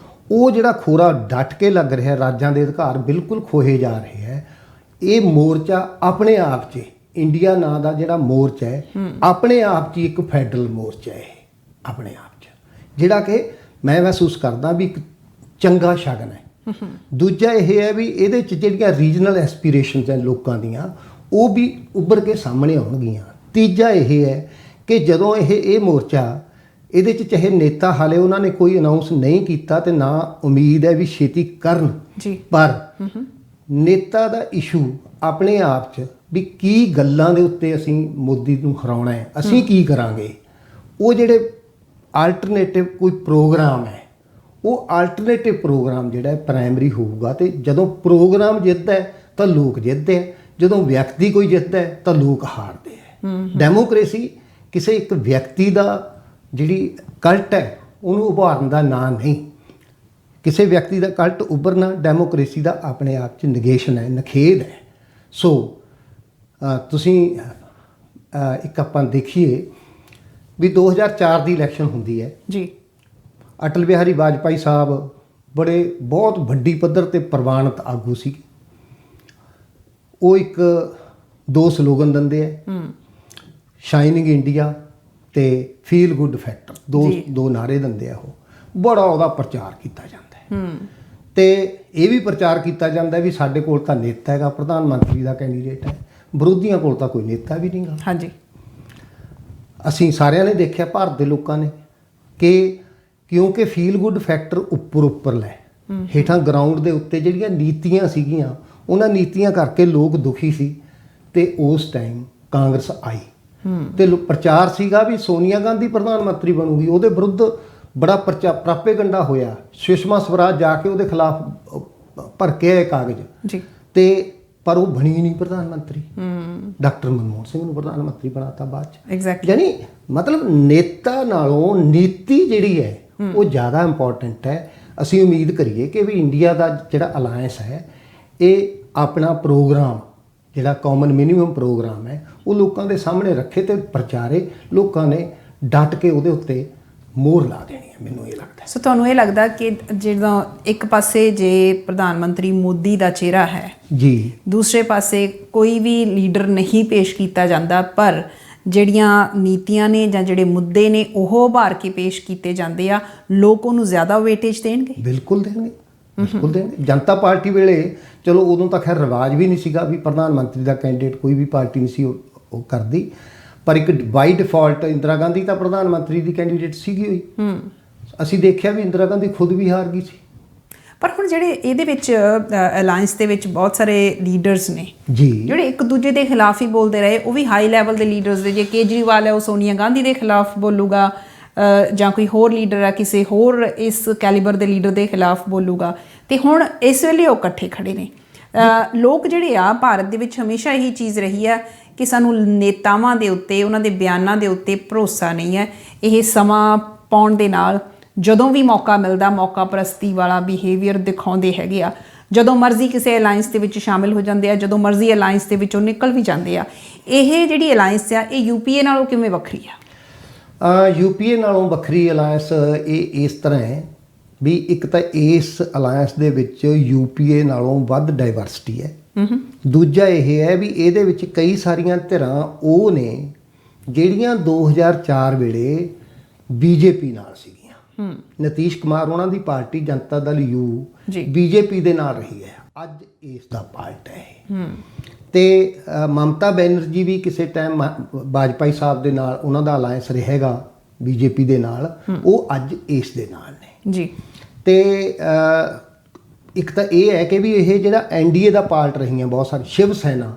ਉਹ ਜਿਹੜਾ ਖੋਰਾ ਡਟ ਕੇ ਲੱਗ ਰਿਹਾ, ਰਾਜਾਂ ਦੇ ਅਧਿਕਾਰ ਬਿਲਕੁਲ ਖੋਹੇ ਜਾ ਰਹੇ ਹੈ। ਇਹ ਮੋਰਚਾ ਆਪਣੇ ਆਪ 'ਚ, ਇੰਡੀਆ ਨਾਂ ਦਾ ਜਿਹੜਾ ਮੋਰਚਾ ਹੈ, ਆਪਣੇ ਆਪ 'ਚ ਇੱਕ ਫੈਡਰਲ ਮੋਰਚਾ ਹੈ, ਆਪਣੇ ਆਪ 'ਚ, ਜਿਹੜਾ ਕਿ ਮੈਂ ਮਹਿਸੂਸ ਕਰਦਾ ਵੀ ਇੱਕ ਚੰਗਾ ਸ਼ਗਨ ਹੈ। ਦੂਜਾ ਇਹ ਹੈ ਵੀ ਇਹਦੇ 'ਚ ਜਿਹੜੀਆਂ ਰੀਜਨਲ ਐਸਪੀਰੇਸ਼ਨਸ ਹੈ ਲੋਕਾਂ ਦੀਆਂ, ਉਹ ਵੀ ਉੱਭਰ ਕੇ ਸਾਹਮਣੇ ਆਉਣਗੀਆਂ। ਤੀਜਾ ਇਹ ਹੈ ਕਿ ਜਦੋਂ ਇਹ ਮੋਰਚਾ, ਇਹਦੇ 'ਚ ਚਾਹੇ ਨੇਤਾ ਹਾਲੇ ਉਹਨਾਂ ਨੇ ਕੋਈ ਅਨਾਉਂਸ ਨਹੀਂ ਕੀਤਾ ਤੇ ਨਾ ਉਮੀਦ ਹੈ ਵੀ ਛੇਤੀ ਕਰਨ ਜੀ, ਪਰ ਨੇਤਾ ਦਾ ਇਸ਼ੂ ਆਪਣੇ ਆਪ 'ਚ ਵੀ ਕੀ ਗੱਲਾਂ ਦੇ ਉੱਤੇ ਅਸੀਂ ਮੋਦੀ ਨੂੰ ਹਰਾਉਣਾ ਹੈ, ਅਸੀਂ ਕੀ ਕਰਾਂਗੇ, ਉਹ ਜਿਹੜੇ ਆਲਟਰਨੇਟਿਵ ਕੋਈ ਪ੍ਰੋਗਰਾਮ ਹੈ, ਉਹ ਆਲਟਰਨੇਟਿਵ ਪ੍ਰੋਗਰਾਮ ਜਿਹੜਾ ਹੈ ਪ੍ਰਾਇਮਰੀ ਹੋਊਗਾ। ਤੇ ਜਦੋਂ ਪ੍ਰੋਗਰਾਮ ਜਿੱਤਦਾ ਹੈ ਤਾਂ ਲੋਕ ਜਿੱਤਦੇ ਹੈ, ਜਦੋਂ ਵਿਅਕਤੀ ਕੋਈ ਜਿੱਤਦਾ ਹੈ ਤਾਂ ਲੋਕ ਹਾਰਦੇ ਹੈ। ਡੈਮੋਕ੍ਰੇਸੀ ਕਿਸੇ ਇੱਕ ਵਿਅਕਤੀ ਦਾ ਜਿਹੜੀ ਕਲਟ ਹੈ ਉਹਨੂੰ ਉਭਾਰਨ ਦਾ ਨਾਂ ਨਹੀਂ। ਕਿਸੇ ਵਿਅਕਤੀ ਦਾ ਕਲਟ ਉੱਭਰਨਾ ਡੈਮੋਕ੍ਰੇਸੀ ਦਾ ਆਪਣੇ ਆਪ 'ਚ ਨਿਗੇਸ਼ਨ ਹੈ, ਨਖੇਧ ਹੈ। ਸੋ ਤੁਸੀਂ ਇੱਕ ਆਪਾਂ ਦੇਖੀਏ ਵੀ 2004 ਦੀ ਇਲੈਕਸ਼ਨ ਹੁੰਦੀ ਹੈ ਜੀ। ਅਟਲ ਬਿਹਾਰੀ ਵਾਜਪਾਈ ਸਾਹਿਬ ਬਹੁਤ ਵੱਡੀ ਪੱਧਰ ਤੇ ਪ੍ਰਵਾਨਿਤ ਆਗੂ ਸੀ। ਉਹ ਇੱਕ 2 ਸਲੋਗਨ ਦਿੰਦੇ ਹੈ, ਸ਼ਾਈਨਿੰਗ ਇੰਡੀਆ ਤੇ ਫੀਲ ਗੁੱਡ ਫੈਕਟਰ, ਦੋ ਨਾਅਰੇ ਦਿੰਦੇ ਆ। ਉਹ ਬੜਾ ਉਹਦਾ ਪ੍ਰਚਾਰ ਕੀਤਾ ਜਾਂਦਾ ਹੈ ਤੇ ਇਹ ਵੀ ਪ੍ਰਚਾਰ ਕੀਤਾ ਜਾਂਦਾ ਵੀ ਸਾਡੇ ਕੋਲ ਤਾਂ ਨੇਤਾ ਹੈਗਾ, ਪ੍ਰਧਾਨ ਮੰਤਰੀ ਦਾ ਕੈਂਡੀਡੇਟ ਹੈ, ਵਿਰੋਧੀਆਂ ਕੋਲ ਤਾਂ ਕੋਈ ਨੇਤਾ ਵੀ ਨਹੀਂਗਾ। ਹਾਂਜੀ, ਅਸੀਂ ਸਾਰਿਆਂ ਨੇ ਦੇਖਿਆ, ਭਾਰਤ ਦੇ ਲੋਕਾਂ ਨੇ, ਕਿ ਕਿਉਂਕਿ ਫੀਲ ਗੁੱਡ ਫੈਕਟਰ ਉੱਪਰ ਲੈ ਹੇਠਾਂ ਗਰਾਊਂਡ ਦੇ ਉੱਤੇ ਜਿਹੜੀਆਂ ਨੀਤੀਆਂ ਸੀਗੀਆਂ, ਉਹਨਾਂ ਨੀਤੀਆਂ ਕਰਕੇ ਲੋਕ ਦੁਖੀ ਸੀ ਤੇ ਉਸ ਟਾਈਮ ਕਾਂਗਰਸ ਆਈ ਤੇ ਪ੍ਰਚਾਰ ਸੀਗਾ ਵੀ ਸੋਨੀਆ ਗਾਂਧੀ ਪ੍ਰਧਾਨ ਮੰਤਰੀ ਬਣੂਗੀ। ਉਹਦੇ ਵਿਰੁੱਧ ਬੜਾ ਪ੍ਰਾਪੇਗੰਡਾ ਹੋਇਆ। ਸੁਸ਼ਮਾ ਸਵਰਾਜ ਜਾ ਕੇ ਉਹਦੇ ਖਿਲਾਫ ਭਰ ਕੇ ਆਏ ਕਾਗਜ਼ ਜੀ, ਤੇ ਪਰ ਉਹ ਬਣੀ ਨਹੀਂ ਪ੍ਰਧਾਨ ਮੰਤਰੀ। ਡਾਕਟਰ ਮਨਮੋਹਨ ਸਿੰਘ ਨੂੰ ਪ੍ਰਧਾਨ ਮੰਤਰੀ ਬਣਾਤਾ ਬਾਅਦ 'ਚ। ਯਾਨੀ ਮਤਲਬ ਨੇਤਾ ਨਾਲੋਂ ਨੀਤੀ ਜਿਹੜੀ ਹੈ ਉਹ ਜ਼ਿਆਦਾ ਇੰਪੋਰਟੈਂਟ ਹੈ। ਅਸੀਂ ਉਮੀਦ ਕਰੀਏ ਕਿ ਵੀ ਇੰਡੀਆ ਦਾ ਜਿਹੜਾ ਅਲਾਇੰਸ ਹੈ, ਇਹ ਆਪਣਾ ਪ੍ਰੋਗਰਾਮ ਜਿਹੜਾ ਕਾਮਨ ਮਿਨੀਮਮ ਪ੍ਰੋਗਰਾਮ ਹੈ, ਉਹ ਲੋਕਾਂ ਦੇ ਸਾਹਮਣੇ ਰੱਖੇ ਤੇ ਪ੍ਰਚਾਰੇ। ਲੋਕਾਂ ਨੇ ਡਟ ਕੇ ਉਹਦੇ ਉੱਤੇ ਮੋਹਰ ਲਾ ਦੇਣੀ ਹੈ, ਮੈਨੂੰ ਇਹ ਲੱਗਦਾ। ਸੋ ਤੁਹਾਨੂੰ ਇਹ ਲੱਗਦਾ ਕਿ ਜਦੋਂ ਇੱਕ ਪਾਸੇ ਜੇ ਪ੍ਰਧਾਨ ਮੰਤਰੀ ਮੋਦੀ ਦਾ ਚਿਹਰਾ ਹੈ ਜੀ, ਦੂਸਰੇ ਪਾਸੇ ਕੋਈ ਵੀ ਲੀਡਰ ਨਹੀਂ ਪੇਸ਼ ਕੀਤਾ ਜਾਂਦਾ, ਪਰ ਜਿਹੜੀਆਂ ਨੀਤੀਆਂ ਨੇ ਜਾਂ ਜਿਹੜੇ ਮੁੱਦੇ ਨੇ ਉਹ ਉਭਾਰ ਕੇ ਪੇਸ਼ ਕੀਤੇ ਜਾਂਦੇ ਆ, ਲੋਕ ਉਹਨੂੰ ਜ਼ਿਆਦਾ ਵੇਟੇਜ ਦੇਣਗੇ। ਬਿਲਕੁਲ ਦੇਣਗੇ, ਬਿਲਕੁਲ ਦੇਣਗੇ। ਜਨਤਾ ਪਾਰਟੀ ਵੇਲੇ ਚਲੋ ਉਦੋਂ ਤਾਂ ਖੈਰ ਰਿਵਾਜ ਵੀ ਨਹੀਂ ਸੀਗਾ ਵੀ ਪ੍ਰਧਾਨ ਮੰਤਰੀ ਦਾ ਕੈਂਡੀਡੇਟ ਕੋਈ ਵੀ ਪਾਰਟੀ ਨਹੀਂ ਸੀ ਉਹ ਕਰਦੀ, ਪਰ ਇੱਕ ਬਾਈ ਡਿਫਾਲਟ ਇੰਦਰਾ ਗਾਂਧੀ ਤਾਂ ਪ੍ਰਧਾਨ ਮੰਤਰੀ ਦੀ ਕੈਂਡੀਡੇਟ ਸੀਗੀ ਹੋਈ। ਅਸੀਂ ਦੇਖਿਆ ਵੀ ਇੰਦਰਾ ਗਾਂਧੀ ਖੁਦ ਵੀ ਹਾਰ ਗਈ ਸੀ। ਪਰ ਹੁਣ ਜਿਹੜੇ ਇਹਦੇ ਵਿੱਚ ਅਲਾਈਅੰਸ ਦੇ ਵਿੱਚ ਬਹੁਤ ਸਾਰੇ ਲੀਡਰਸ ਨੇ ਜੀ, ਜਿਹੜੇ ਇੱਕ ਦੂਜੇ ਦੇ ਖਿਲਾਫ ਹੀ ਬੋਲਦੇ ਰਹੇ, ਉਹ ਵੀ ਹਾਈ ਲੈਵਲ ਦੇ ਲੀਡਰਸ ਦੇ। ਜੇ ਕੇਜਰੀਵਾਲ ਹੈ ਉਹ ਸੋਨੀਆ ਗਾਂਧੀ ਦੇ ਖਿਲਾਫ ਬੋਲੂਗਾ, ਜਾਂ ਕੋਈ ਹੋਰ ਲੀਡਰ ਹੈ ਕਿਸੇ ਹੋਰ ਇਸ ਕੈਲੀਬਰ ਦੇ ਲੀਡਰ ਦੇ ਖਿਲਾਫ ਬੋਲੂਗਾ, ਤੇ ਹੁਣ ਇਸ ਵੇਲੇ ਉਹ ਇਕੱਠੇ ਖੜੇ ਨੇ। ਲੋਕ ਜਿਹੜੇ ਆ ਭਾਰਤ ਦੇ ਵਿੱਚ ਹਮੇਸ਼ਾ ਇਹੀ ਚੀਜ਼ ਰਹੀ ਹੈ ਕਿ ਸਾਨੂੰ ਨੇਤਾਵਾਂ ਦੇ ਉੱਤੇ, ਉਹਨਾਂ ਦੇ ਬਿਆਨਾਂ ਦੇ ਉੱਤੇ ਭਰੋਸਾ ਨਹੀਂ ਹੈ। ਇਹ ਸਮਾਂ ਪਾਉਣ ਦੇ ਨਾਲ ਜਦੋਂ ਵੀ ਮੌਕਾ ਮਿਲਦਾ ਮੌਕਾ ਪ੍ਰਸਤੀ ਵਾਲਾ ਬਿਹੇਵੀਅਰ ਦਿਖਾਉਂਦੇ ਹੈਗੇ ਆ, ਜਦੋਂ ਮਰਜ਼ੀ ਕਿਸੇ ਅਲਾਈਅੰਸ ਦੇ ਵਿੱਚ ਸ਼ਾਮਿਲ ਹੋ ਜਾਂਦੇ ਆ, ਜਦੋਂ ਮਰਜ਼ੀ ਅਲਾਈਅੰਸ ਦੇ ਵਿੱਚੋਂ ਨਿਕਲ ਵੀ ਜਾਂਦੇ ਆ। ਇਹ ਜਿਹੜੀ ਅਲਾਈਅੰਸ ਆ ਇਹ ਯੂਪੀਏ ਨਾਲੋਂ ਕਿਵੇਂ ਵੱਖਰੀ ਆ? ਯੂਪੀਏ ਨਾਲੋਂ ਵੱਖਰੀ ਅਲਾਇੰਸ ਇਹ ਇਸ ਤਰ੍ਹਾਂ ਹੈ ਵੀ ਇੱਕ ਤਾਂ ਇਸ ਅਲਾਇੰਸ ਦੇ ਵਿੱਚ ਯੂਪੀਏ ਨਾਲੋਂ ਵੱਧ ਡਾਈਵਰਸਿਟੀ ਹੈ। ਦੂਜਾ ਇਹ ਹੈ ਵੀ ਇਹਦੇ ਵਿੱਚ ਕਈ ਸਾਰੀਆਂ ਧਿਰਾਂ ਉਹ ਨੇ ਜਿਹੜੀਆਂ 2004 ਵੇਲੇ ਬੀਜੇਪੀ ਨਾਲ ਸੀਗੀਆਂ। ਨਤੀਸ਼ ਕੁਮਾਰ ਉਹਨਾਂ ਦੀ party Janata Dal you BJP ਦੇ ਨਾਲ ਰਹੀ ਹੈ, ਅੱਜ ਇਸ ਦਾ ਪਾਰਟ ਹੈ ਇਹ। ਤੇ ਮਮਤਾ ਬੈਨਰਜੀ ਵੀ ਕਿਸੇ ਟਾਈਮ ਵਾਜਪਾਈ ਸਾਹਿਬ ਦੇ ਨਾਲ ਉਹਨਾਂ ਦਾ ਅਲਾਇੰਸ ਰਹੇਗਾ ਬੀਜੇਪੀ ਦੇ ਨਾਲ, ਉਹ ਅੱਜ ਇਸ ਦੇ ਨਾਲ ਨੇ ਜੀ। ਤੇ ਇੱਕ ਤਾਂ ਇਹ ਹੈ ਕਿ ਵੀ ਇਹ ਜਿਹੜਾ ਐਨਡੀਏ ਦਾ ਪਾਰਟ ਰਹੀਆਂ ਬਹੁਤ ਸਾਰੀ, ਸ਼ਿਵ ਸੈਨਾ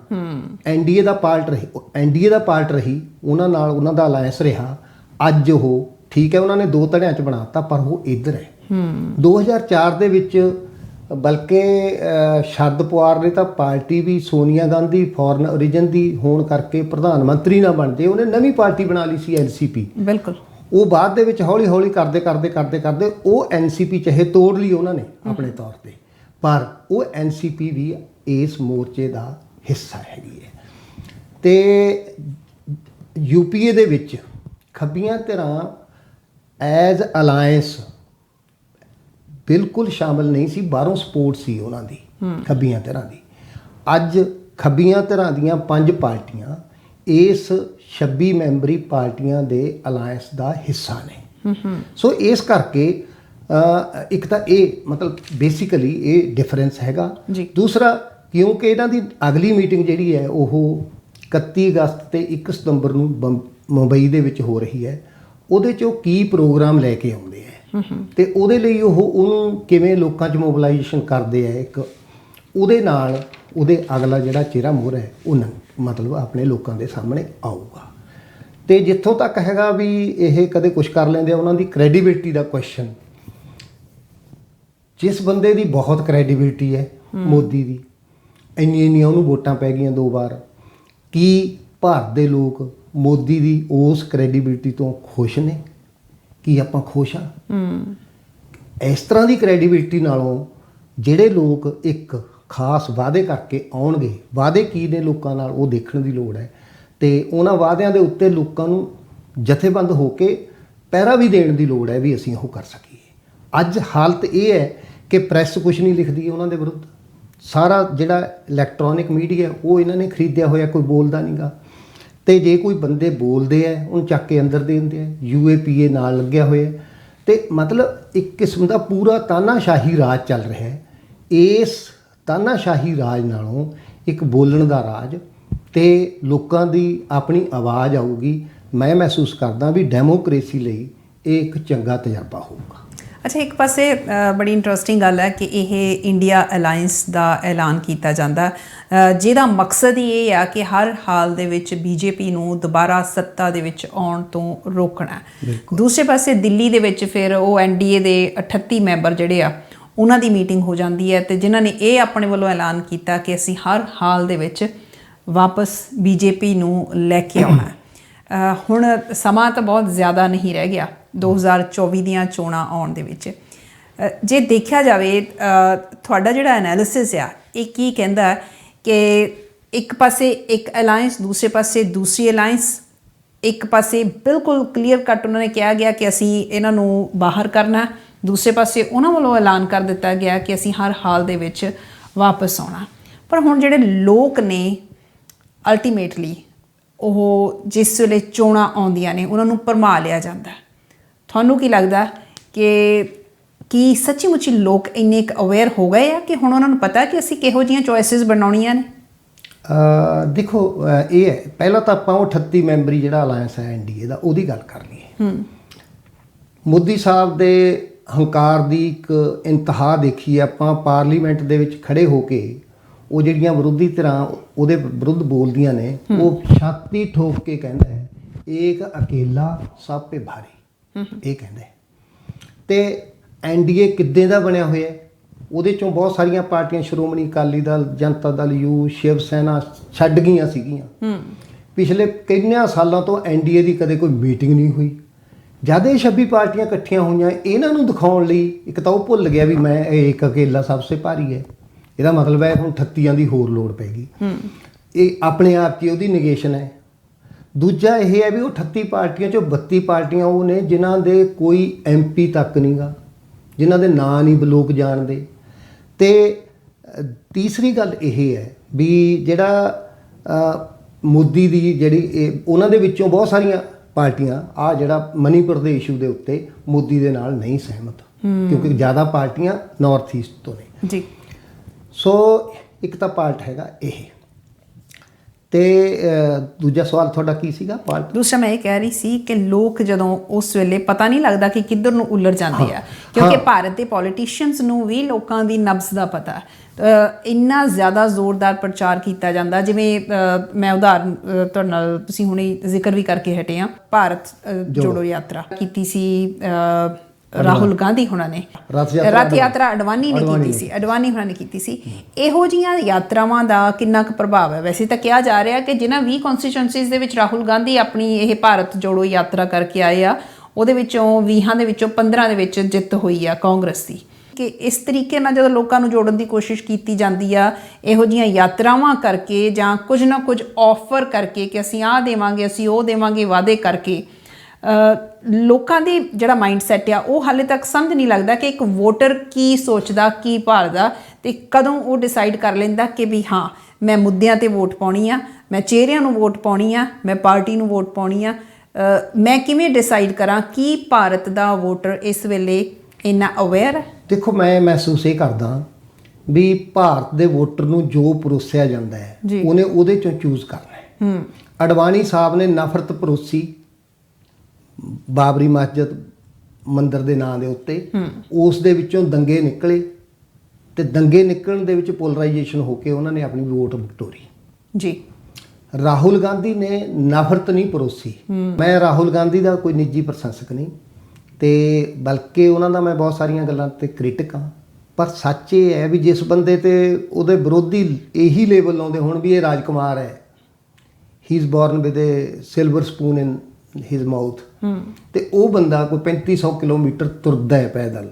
ਐਨਡੀਏ ਦਾ ਪਾਰਟ ਰਹੀ, ਉਹਨਾਂ ਨਾਲ ਉਹਨਾਂ ਦਾ ਅਲਾਇੰਸ ਰਿਹਾ। ਅੱਜ ਉਹ ਠੀਕ ਹੈ, ਉਹਨਾਂ ਨੇ ਦੋ ਧੜਿਆਂ 'ਚ ਬਣਾਤਾ, ਪਰ ਉਹ ਇੱਧਰ ਹੈ। 2004 ਦੇ ਵਿੱਚ ਬਲਕਿ ਸ਼ਰਦ ਪਵਾਰ ਨੇ ਤਾਂ ਪਾਰਟੀ ਵੀ ਸੋਨੀਆ ਗਾਂਧੀ ਫੋਰਨ ਓਰੀਜਨ ਦੀ ਹੋਣ ਕਰਕੇ ਪ੍ਰਧਾਨ ਮੰਤਰੀ ਨਾ ਬਣਦੇ, ਉਹਨੇ ਨਵੀਂ ਪਾਰਟੀ ਬਣਾ ਲਈ ਸੀ ਐਨਸੀਪੀ। ਬਿਲਕੁਲ। ਉਹ ਬਾਅਦ ਦੇ ਵਿੱਚ ਹੌਲੀ ਹੌਲੀ ਕਰਦੇ ਉਹ ਐਨਸੀਪੀ ਚਾਹੇ ਤੋੜ ਲਈ ਉਹਨਾਂ ਨੇ ਆਪਣੇ ਤੌਰ ਤੇ, ਪਰ ਉਹ ਐਨਸੀਪੀ ਵੀ ਇਸ ਮੋਰਚੇ ਦਾ ਹਿੱਸਾ ਹੈਗੀ ਹੈ। ਤੇ ਯੂਪੀਏ ਦੇ ਵਿੱਚ ਖੱਬੀਆਂ ਧਿਰਾਂ ਐਜ਼ ਅਲਾਇੰਸ ਬਿਲਕੁਲ ਸ਼ਾਮਲ ਨਹੀਂ ਸੀ, ਬਾਹਰੋਂ ਸਪੋਰਟ ਸੀ ਉਹਨਾਂ ਦੀ ਖੱਬੀਆਂ ਧਿਰਾਂ ਦੀ। ਅੱਜ ਖੱਬੀਆਂ ਧਿਰਾਂ ਦੀਆਂ 5 ਪਾਰਟੀਆਂ ਇਸ 26 ਮੈਂਬਰੀ ਪਾਰਟੀਆਂ ਦੇ ਅਲਾਇੰਸ ਦਾ ਹਿੱਸਾ ਨੇ। ਸੋ ਇਸ ਕਰਕੇ ਇੱਕ ਤਾਂ ਇਹ ਮਤਲਬ ਬੇਸਿਕਲੀ ਇਹ ਡਿਫਰੈਂਸ ਹੈਗਾ। ਦੂਸਰਾ, ਕਿਉਂਕਿ ਇਹਨਾਂ ਦੀ ਅਗਲੀ ਮੀਟਿੰਗ ਜਿਹੜੀ ਹੈ ਉਹ 31 ਅਗਸਤ ਤੇ 1 ਸਤੰਬਰ ਨੂੰ ਮੁੰਬਈ ਦੇ ਵਿੱਚ ਹੋ ਰਹੀ ਹੈ, ਉਹਦੇ 'ਚ ਉਹ ਕੀ ਪ੍ਰੋਗਰਾਮ ਲੈ ਕੇ ਆਉਂਦੇ ਹੈ ਤੇ ਉਹਦੇ ਲਈ ਉਹਨੂੰ ਕਿਵੇਂ ਲੋਕਾਂ 'ਚ ਮੋਬਿਲਾਈਜੇਸ਼ਨ ਕਰਦੇ ਆ, ਇੱਕ ਉਹਦੇ ਨਾਲ ਉਹਦੇ ਅਗਲਾ ਜਿਹੜਾ ਚਿਹਰਾ ਮੋਹਰ ਹੈ ਉਹ ਮਤਲਬ ਆਪਣੇ ਲੋਕਾਂ ਦੇ ਸਾਹਮਣੇ ਆਊਗਾ। ਤੇ ਜਿੱਥੋਂ ਤੱਕ ਹੈਗਾ ਵੀ ਇਹ ਕਦੇ ਕੁਝ ਕਰ ਲੈਂਦੇ ਆ, ਉਹਨਾਂ ਦੀ ਕ੍ਰੈਡੀਬਿਲਿਟੀ ਦਾ ਕੁਐਸਚਨ, ਜਿਸ ਬੰਦੇ ਦੀ ਬਹੁਤ ਕ੍ਰੈਡੀਬਿਲਿਟੀ ਹੈ ਮੋਦੀ ਦੀ, ਇੰਨੀਆਂ ਉਹਨੂੰ ਵੋਟਾਂ ਪੈ ਗਈਆਂ 2 ਵਾਰ, ਕੀ ਭਾਰਤ ਦੇ ਲੋਕ ਮੋਦੀ ਦੀ ਉਸ ਕ੍ਰੈਡੀਬਿਲਿਟੀ ਤੋਂ ਖੁਸ਼ ਨੇ? ਕੀ ਆਪਾਂ ਖੁਸ਼ ਹਾਂ? ਇਸ ਤਰ੍ਹਾਂ ਦੀ ਕ੍ਰੈਡੀਬਿਲਿਟੀ ਨਾਲੋਂ ਜਿਹੜੇ ਲੋਕ ਇੱਕ ਖਾਸ ਵਾਅਦੇ ਕਰਕੇ ਆਉਣਗੇ, ਵਾਅਦੇ ਕੀ ਨੇ ਲੋਕਾਂ ਨਾਲ ਉਹ ਦੇਖਣ ਦੀ ਲੋੜ ਹੈ, ਤੇ ਉਹਨਾਂ ਵਾਅਦਿਆਂ ਦੇ ਉੱਤੇ ਲੋਕਾਂ ਨੂੰ ਜਥੇਬੰਦ ਹੋ ਕੇ ਪਹਿਰਾ ਵੀ ਦੇਣ ਦੀ ਲੋੜ ਹੈ ਵੀ ਅਸੀਂ ਉਹ ਕਰ ਸਕੀਏ। ਅੱਜ ਹਾਲਤ ਇਹ ਹੈ ਕਿ ਪ੍ਰੈਸ ਕੁਝ ਨਹੀਂ ਲਿਖਦੀ ਹੈ ਉਹਨਾਂ ਦੇ ਵਿਰੁੱਧ, ਸਾਰਾ ਜਿਹੜਾ ਇਲੈਕਟ੍ਰੋਨਿਕ ਮੀਡੀਆ ਉਹ ਇਹਨਾਂ ਨੇ ਖਰੀਦਿਆ ਹੋਇਆ, ਕੋਈ ਬੋਲਦਾ ਨਹੀਂਗਾ। ਤੇ ਜੇ ਕੋਈ ਬੰਦੇ ਬੋਲਦੇ ਆ ਉਹਨੂੰ ਚੱਕ ਕੇ ਅੰਦਰ ਦੇ ਦਿੰਦੇ ਆ, UAPA ਨਾਲ ਲੱਗਿਆ ਹੋਇਆ। ਤੇ ਮਤਲਬ ਇੱਕ ਕਿਸਮ ਦਾ ਪੂਰਾ ਤਾਨਾਸ਼ਾਹੀ ਰਾਜ ਚੱਲ ਰਿਹਾ ਹੈ। ਇਸ ਤਾਨਾਸ਼ਾਹੀ ਰਾਜ ਨਾਲੋਂ ਇੱਕ ਬੋਲਣ ਦਾ ਰਾਜ ਤੇ ਲੋਕਾਂ ਦੀ ਆਪਣੀ ਆਵਾਜ਼ ਆਊਗੀ, ਮੈਂ ਮਹਿਸੂਸ ਕਰਦਾ ਵੀ ਡੈਮੋਕ੍ਰੇਸੀ ਲਈ ਇਹ ਇੱਕ ਚੰਗਾ ਤਜਰਬਾ ਹੋਊਗਾ। ਅੱਛਾ, ਇੱਕ ਪਾਸੇ ਬੜੀ ਇੰਟਰਸਟਿੰਗ ਗੱਲ ਹੈ ਕਿ ਇਹ ਇੰਡੀਆ ਅਲਾਇੰਸ ਦਾ ਐਲਾਨ ਕੀਤਾ ਜਾਂਦਾ, ਜਿਹਦਾ ਮਕਸਦ ਹੀ ਇਹ ਆ ਕਿ ਹਰ ਹਾਲ ਦੇ ਵਿੱਚ ਬੀਜੇਪੀ ਨੂੰ ਦੁਬਾਰਾ ਸੱਤਾ ਦੇ ਵਿੱਚ ਆਉਣ ਤੋਂ ਰੋਕਣਾ। ਦੂਸਰੇ ਪਾਸੇ ਦਿੱਲੀ ਦੇ ਵਿੱਚ ਫਿਰ ਉਹ NDA ਦੇ 38 ਮੈਂਬਰ ਜਿਹੜੇ ਆ ਉਹਨਾਂ ਦੀ ਮੀਟਿੰਗ ਹੋ ਜਾਂਦੀ ਹੈ, ਤੇ ਜਿਨ੍ਹਾਂ ਨੇ ਇਹ ਆਪਣੇ ਵੱਲੋਂ ਐਲਾਨ ਕੀਤਾ ਕਿ ਅਸੀਂ ਹਰ ਹਾਲ ਦੇ ਵਿੱਚ ਵਾਪਸ ਬੀਜੇਪੀ ਨੂੰ ਲੈ ਕੇ ਆਉਣਾ। ਹੁਣ ਸਮਾਂ ਤਾਂ ਬਹੁਤ ਜ਼ਿਆਦਾ ਨਹੀਂ ਰਹਿ ਗਿਆ 2024 ਦੀਆਂ ਚੋਣਾਂ ਆਉਣ ਦੇ ਵਿੱਚ। ਜੇ ਦੇਖਿਆ ਜਾਵੇ ਤੁਹਾਡਾ ਜਿਹੜਾ ਐਨਾਲਿਸਿਸ ਆ ਇਹ ਕੀ ਕਹਿੰਦਾ ਕਿ ਇੱਕ ਪਾਸੇ ਇੱਕ ਅਲਾਇੰਸ, ਦੂਸਰੇ ਪਾਸੇ ਦੂਸਰੀ ਅਲਾਇੰਸ, ਇੱਕ ਪਾਸੇ ਬਿਲਕੁਲ ਕਲੀਅਰ ਕੱਟ ਉਹਨਾਂ ਨੇ ਕਿਹਾ ਗਿਆ ਕਿ ਅਸੀਂ ਇਹਨਾਂ ਨੂੰ ਬਾਹਰ ਕਰਨਾ, ਦੂਸਰੇ ਪਾਸੇ ਉਹਨਾਂ ਵੱਲੋਂ ਐਲਾਨ ਕਰ ਦਿੱਤਾ ਗਿਆ ਕਿ ਅਸੀਂ ਹਰ ਹਾਲ ਦੇ ਵਿੱਚ ਵਾਪਸ ਆਉਣਾ। ਪਰ ਹੁਣ ਜਿਹੜੇ ਲੋਕ ਨੇ ਅਲਟੀਮੇਟਲੀ ਉਹ ਜਿਸ ਵੇਲੇ ਚੋਣਾਂ ਆਉਂਦੀਆਂ ਨੇ ਉਹਨਾਂ ਨੂੰ ਭਰਮਾ ਲਿਆ ਜਾਂਦਾ। ਤੁਹਾਨੂੰ ਕੀ ਲੱਗਦਾ ਕਿ ਕੀ ਸੱਚੀ ਮੁੱਚੀ ਲੋਕ ਇੰਨੇ ਕੁ ਅਵੇਅਰ ਹੋ ਗਏ ਆ ਕਿ ਹੁਣ ਉਹਨਾਂ ਨੂੰ ਪਤਾ ਕਿ ਅਸੀਂ ਕਿਹੋ ਜਿਹੀਆਂ ਚੋਇਸਿਸ ਬਣਾਉਣੀਆਂ ਨੇ? ਦੇਖੋ, ਇਹ ਹੈ, ਪਹਿਲਾਂ ਤਾਂ ਆਪਾਂ ਉਹ 38 ਮੈਂਬਰੀ ਜਿਹੜਾ ਅਲਾਇੰਸ ਹੈ NDA ਦਾ, ਉਹਦੀ ਗੱਲ ਕਰ ਲਈਏ। ਮੋਦੀ ਸਾਹਿਬ ਦੇ ਹੰਕਾਰ ਦੀ ਇੱਕ ਇੰਤਹਾ ਦੇਖੀ ਆਪਾਂ ਪਾਰਲੀਮੈਂਟ ਦੇ ਵਿੱਚ ਖੜੇ ਹੋ ਕੇ। ਉਹ ਜਿਹੜੀਆਂ ਵਿਰੋਧੀ ਧਿਰਾਂ ਉਹਦੇ ਵਿਰੁੱਧ ਬੋਲਦੀਆਂ ਨੇ, ਉਹ ਛਾਤੀ ਠੋਕ ਕੇ ਕਹਿੰਦਾ ਹੈ ਏਕ ਅਕੇਲਾ ਸਭ ਪੇ ਭਾਰੀ, ਇਹ ਕਹਿੰਦਾ। ਤੇ NDA ਕਿੱਦਾਂ ਦਾ ਬਣਿਆ ਹੋਇਆ? ਉਹਦੇ ਚੋਂ ਬਹੁਤ ਸਾਰੀਆਂ ਪਾਰਟੀਆਂ, ਸ਼੍ਰੋਮਣੀ ਅਕਾਲੀ ਦਲ, ਜਨਤਾ ਦਲ ਯੂ, ਸ਼ਿਵ ਸੈਨਾ ਛੱਡ ਗਈਆਂ ਸੀਗੀਆਂ। ਪਿਛਲੇ ਕਿੰਨਿਆਂ ਸਾਲਾਂ ਤੋਂ NDA ਦੀ ਕਦੇ ਕੋਈ ਮੀਟਿੰਗ ਨਹੀਂ ਹੋਈ। ਜਦ ਇਹ 26 ਪਾਰਟੀਆਂ ਇਕੱਠੀਆਂ ਹੋਈਆਂ, ਇਹਨਾਂ ਨੂੰ ਦਿਖਾਉਣ ਲਈ ਇੱਕ ਤਾਂ ਉਹ ਭੁੱਲ ਗਿਆ ਵੀ ਮੈਂ ਇੱਕ ਅਕੇਲਾ ਸਭ ਸੇ ਭਾਰੀ ਹੈ। ਇਹਦਾ ਮਤਲਬ ਹੈ ਹੁਣ 38 ਦੀ ਹੋਰ ਲੋੜ ਪੈਗੀ। ਇਹ ਆਪਣੇ ਆਪ 'ਚ ਉਹਦੀ ਨਿਗੇਸ਼ਨ ਹੈ। ਦੂਜਾ ਇਹ ਹੈ ਵੀ ਉਹ 38 ਪਾਰਟੀਆਂ 'ਚੋਂ 32 ਪਾਰਟੀਆਂ ਉਹ ਨੇ ਜਿਨ੍ਹਾਂ ਦੇ ਕੋਈ MP ਤੱਕ ਨਹੀਂ ਗਾ, ਜਿਨ੍ਹਾਂ ਦੇ ਨਾਂ ਨਹੀਂ ਲੋਕ ਜਾਣਦੇ। ਤੇ ਤੀਸਰੀ ਗੱਲ ਇਹ ਹੈ ਵੀ ਜਿਹੜਾ ਮੋਦੀ ਦੀ ਜਿਹੜੀ ਉਹਨਾਂ ਦੇ ਵਿੱਚੋਂ ਬਹੁਤ ਸਾਰੀਆਂ ਪਾਰਟੀਆਂ ਆ ਜਿਹੜਾ ਮਨੀਪੁਰ ਦੇ ਇਸ਼ੂ ਦੇ ਉੱਤੇ ਮੋਦੀ ਦੇ ਨਾਲ ਨਹੀਂ ਸਹਿਮਤ, ਕਿਉਂਕਿ ਜ਼ਿਆਦਾ ਪਾਰਟੀਆਂ ਨਾਰਥ ਈਸਟ ਤੋਂ ਨੇ ਜੀ। ਸੋ ਇੱਕ ਤਾਂ ਪਾਰਟ ਹੈਗਾ ਇਹ। ਤੇ ਦੂਜਾ ਸਵਾਲ ਤੁਹਾਡਾ ਕੀ ਸੀਗਾ? ਪਾਰਟ ਦੂਸਰਾ ਮੈਂ ਇਹ ਕਹਿ ਰਹੀ ਸੀ ਕਿ ਲੋਕ ਜਦੋਂ ਉਸ ਵੇਲੇ ਪਤਾ ਨਹੀਂ ਲੱਗਦਾ ਕਿ ਕਿੱਧਰ ਨੂੰ ਉਲਝ ਜਾਂਦੇ ਆ, ਕਿਉਂਕਿ ਭਾਰਤ ਦੇ ਪੋਲੀਟੀਸ਼ੀਅਨਸ ਨੂੰ ਵੀ ਲੋਕਾਂ ਦੀ ਨਬਜ਼ ਦਾ ਪਤਾ। ਇੰਨਾ ਜ਼ਿਆਦਾ ਜ਼ੋਰਦਾਰ ਪ੍ਰਚਾਰ ਕੀਤਾ ਜਾਂਦਾ, ਜਿਵੇਂ ਮੈਂ ਉਦਾਹਰਨ ਤੁਹਾਡੇ ਨਾਲ, ਤੁਸੀਂ ਹੁਣੇ ਜ਼ਿਕਰ ਵੀ ਕਰਕੇ ਹਟੇ ਆ, ਭਾਰਤ ਜੋੜੋ ਯਾਤਰਾ ਕੀਤੀ ਸੀ ਰਾਹੁਲ ਗਾਂਧੀ ਹੁਣਾਂ ਨੇ, ਰੱਥ ਯਾਤਰਾ ਅਡਵਾਨੀ ਨੇ ਕੀਤੀ ਸੀ, ਅਡਵਾਨੀ ਹੁਣਾਂ ਨੇ ਕੀਤੀ ਸੀ। ਇਹੋ ਜਿਹੀਆਂ ਯਾਤਰਾਵਾਂ ਦਾ ਕਿੰਨਾ ਕੁ ਪ੍ਰਭਾਵ ਹੈ? ਵੈਸੇ ਤਾਂ ਕਿਹਾ ਜਾ ਰਿਹਾ ਕਿ ਜਿਨ੍ਹਾਂ 20 ਕੌਂਸਟੀਚੁਐਂਸੀਜ਼ ਦੇ ਵਿੱਚ ਰਾਹੁਲ ਗਾਂਧੀ ਆਪਣੀ ਇਹ ਭਾਰਤ ਜੋੜੋ ਯਾਤਰਾ ਕਰਕੇ ਆਏ ਆ, ਉਹਦੇ ਵਿੱਚੋਂ 20 ਦੇ ਵਿੱਚੋਂ 15 ਦੇ ਵਿੱਚ ਜਿੱਤ ਹੋਈ ਆ ਕਾਂਗਰਸ ਦੀ। ਕਿ ਇਸ ਤਰੀਕੇ ਨਾਲ ਜਦੋਂ ਲੋਕਾਂ ਨੂੰ ਜੋੜਨ ਦੀ ਕੋਸ਼ਿਸ਼ ਕੀਤੀ ਜਾਂਦੀ ਆ, ਇਹੋ ਜਿਹੀਆਂ ਯਾਤਰਾਵਾਂ ਕਰਕੇ ਜਾਂ ਕੁਝ ਨਾ ਕੁਝ ਆਫਰ ਕਰਕੇ ਕਿ ਅਸੀਂ ਆਹ ਦੇਵਾਂਗੇ, ਅਸੀਂ ਉਹ ਦੇਵਾਂਗੇ, ਵਾਅਦੇ ਕਰਕੇ, ਲੋਕਾਂ ਦੀ ਜਿਹੜਾ ਮਾਈਂਡ ਸੈਟ ਆ ਉਹ ਹਾਲੇ ਤੱਕ ਸਮਝ ਨਹੀਂ ਲੱਗਦਾ ਕਿ ਇੱਕ ਵੋਟਰ ਕੀ ਸੋਚਦਾ, ਕੀ ਭਾਲਦਾ, ਤੇ ਕਦੋਂ ਉਹ ਡਿਸਾਈਡ ਕਰ ਲੈਂਦਾ ਕਿ ਵੀ ਹਾਂ ਮੈਂ ਮੁੱਦਿਆਂ 'ਤੇ ਵੋਟ ਪਾਉਣੀ ਆ, ਮੈਂ ਚਿਹਰਿਆਂ ਨੂੰ ਵੋਟ ਪਾਉਣੀ ਆ, ਮੈਂ ਪਾਰਟੀ ਨੂੰ ਵੋਟ ਪਾਉਣੀ ਆ। ਮੈਂ ਕਿਵੇਂ ਡਿਸਾਈਡ ਕਰਾਂ ਕੀ ਭਾਰਤ ਦਾ ਵੋਟਰ ਇਸ ਵੇਲੇ ਇੰਨਾ ਅਵੇਅਰ ਹੈ? ਦੇਖੋ, ਮੈਂ ਮਹਿਸੂਸ ਇਹ ਕਰਦਾ ਵੀ ਭਾਰਤ ਦੇ ਵੋਟਰ ਨੂੰ ਜੋ ਪਰੋਸਿਆ ਜਾਂਦਾ ਹੈ ਉਹਨੇ ਉਹਦੇ 'ਚੋਂ ਚੂਜ਼ ਕਰਨਾ ਹੈ। ਅਡਵਾਨੀ ਸਾਹਿਬ ਨੇ ਨਫ਼ਰਤ ਪਰੋਸੀ ਬਾਬਰੀ ਮਸਜਿਦ ਮੰਦਿਰ ਦੇ ਨਾਂ ਦੇ ਉੱਤੇ, ਉਸ ਦੇ ਵਿੱਚੋਂ ਦੰਗੇ ਨਿਕਲੇ ਤੇ ਦੰਗੇ ਨਿਕਲਣ ਦੇ ਵਿੱਚ ਪੋਲਰਾਈਜੇਸ਼ਨ ਹੋ ਕੇ ਉਹਨਾਂ ਨੇ ਆਪਣੀ ਵੋਟ ਬਟੋਰੀ ਜੀ। ਰਾਹੁਲ ਗਾਂਧੀ ਨੇ ਨਫ਼ਰਤ ਨਹੀਂ ਪਰੋਸੀ। ਮੈਂ ਰਾਹੁਲ ਗਾਂਧੀ ਦਾ ਕੋਈ ਨਿੱਜੀ ਪ੍ਰਸ਼ੰਸਕ ਨਹੀਂ, ਤੇ ਬਲਕਿ ਉਹਨਾਂ ਦਾ ਮੈਂ ਬਹੁਤ ਸਾਰੀਆਂ ਗੱਲਾਂ ਤੇ ਕ੍ਰਿਟਿਕ ਹਾਂ, ਪਰ ਸੱਚ ਇਹ ਹੈ ਵੀ ਜਿਸ ਬੰਦੇ ਤੇ ਉਹਦੇ ਵਿਰੋਧੀ ਇਹੀ ਲੇਬਲ ਲਾਉਂਦੇ ਹੁਣ ਵੀ ਇਹ ਰਾਜਕੁਮਾਰ ਹੈ, he is born with a silver spoon in his mouth, ਤੇ ਉਹ ਬੰਦਾ ਕੋਈ 3500 ਕਿਲੋਮੀਟਰ ਤੁਰਦਾ ਹੈ ਪੈਦਲ,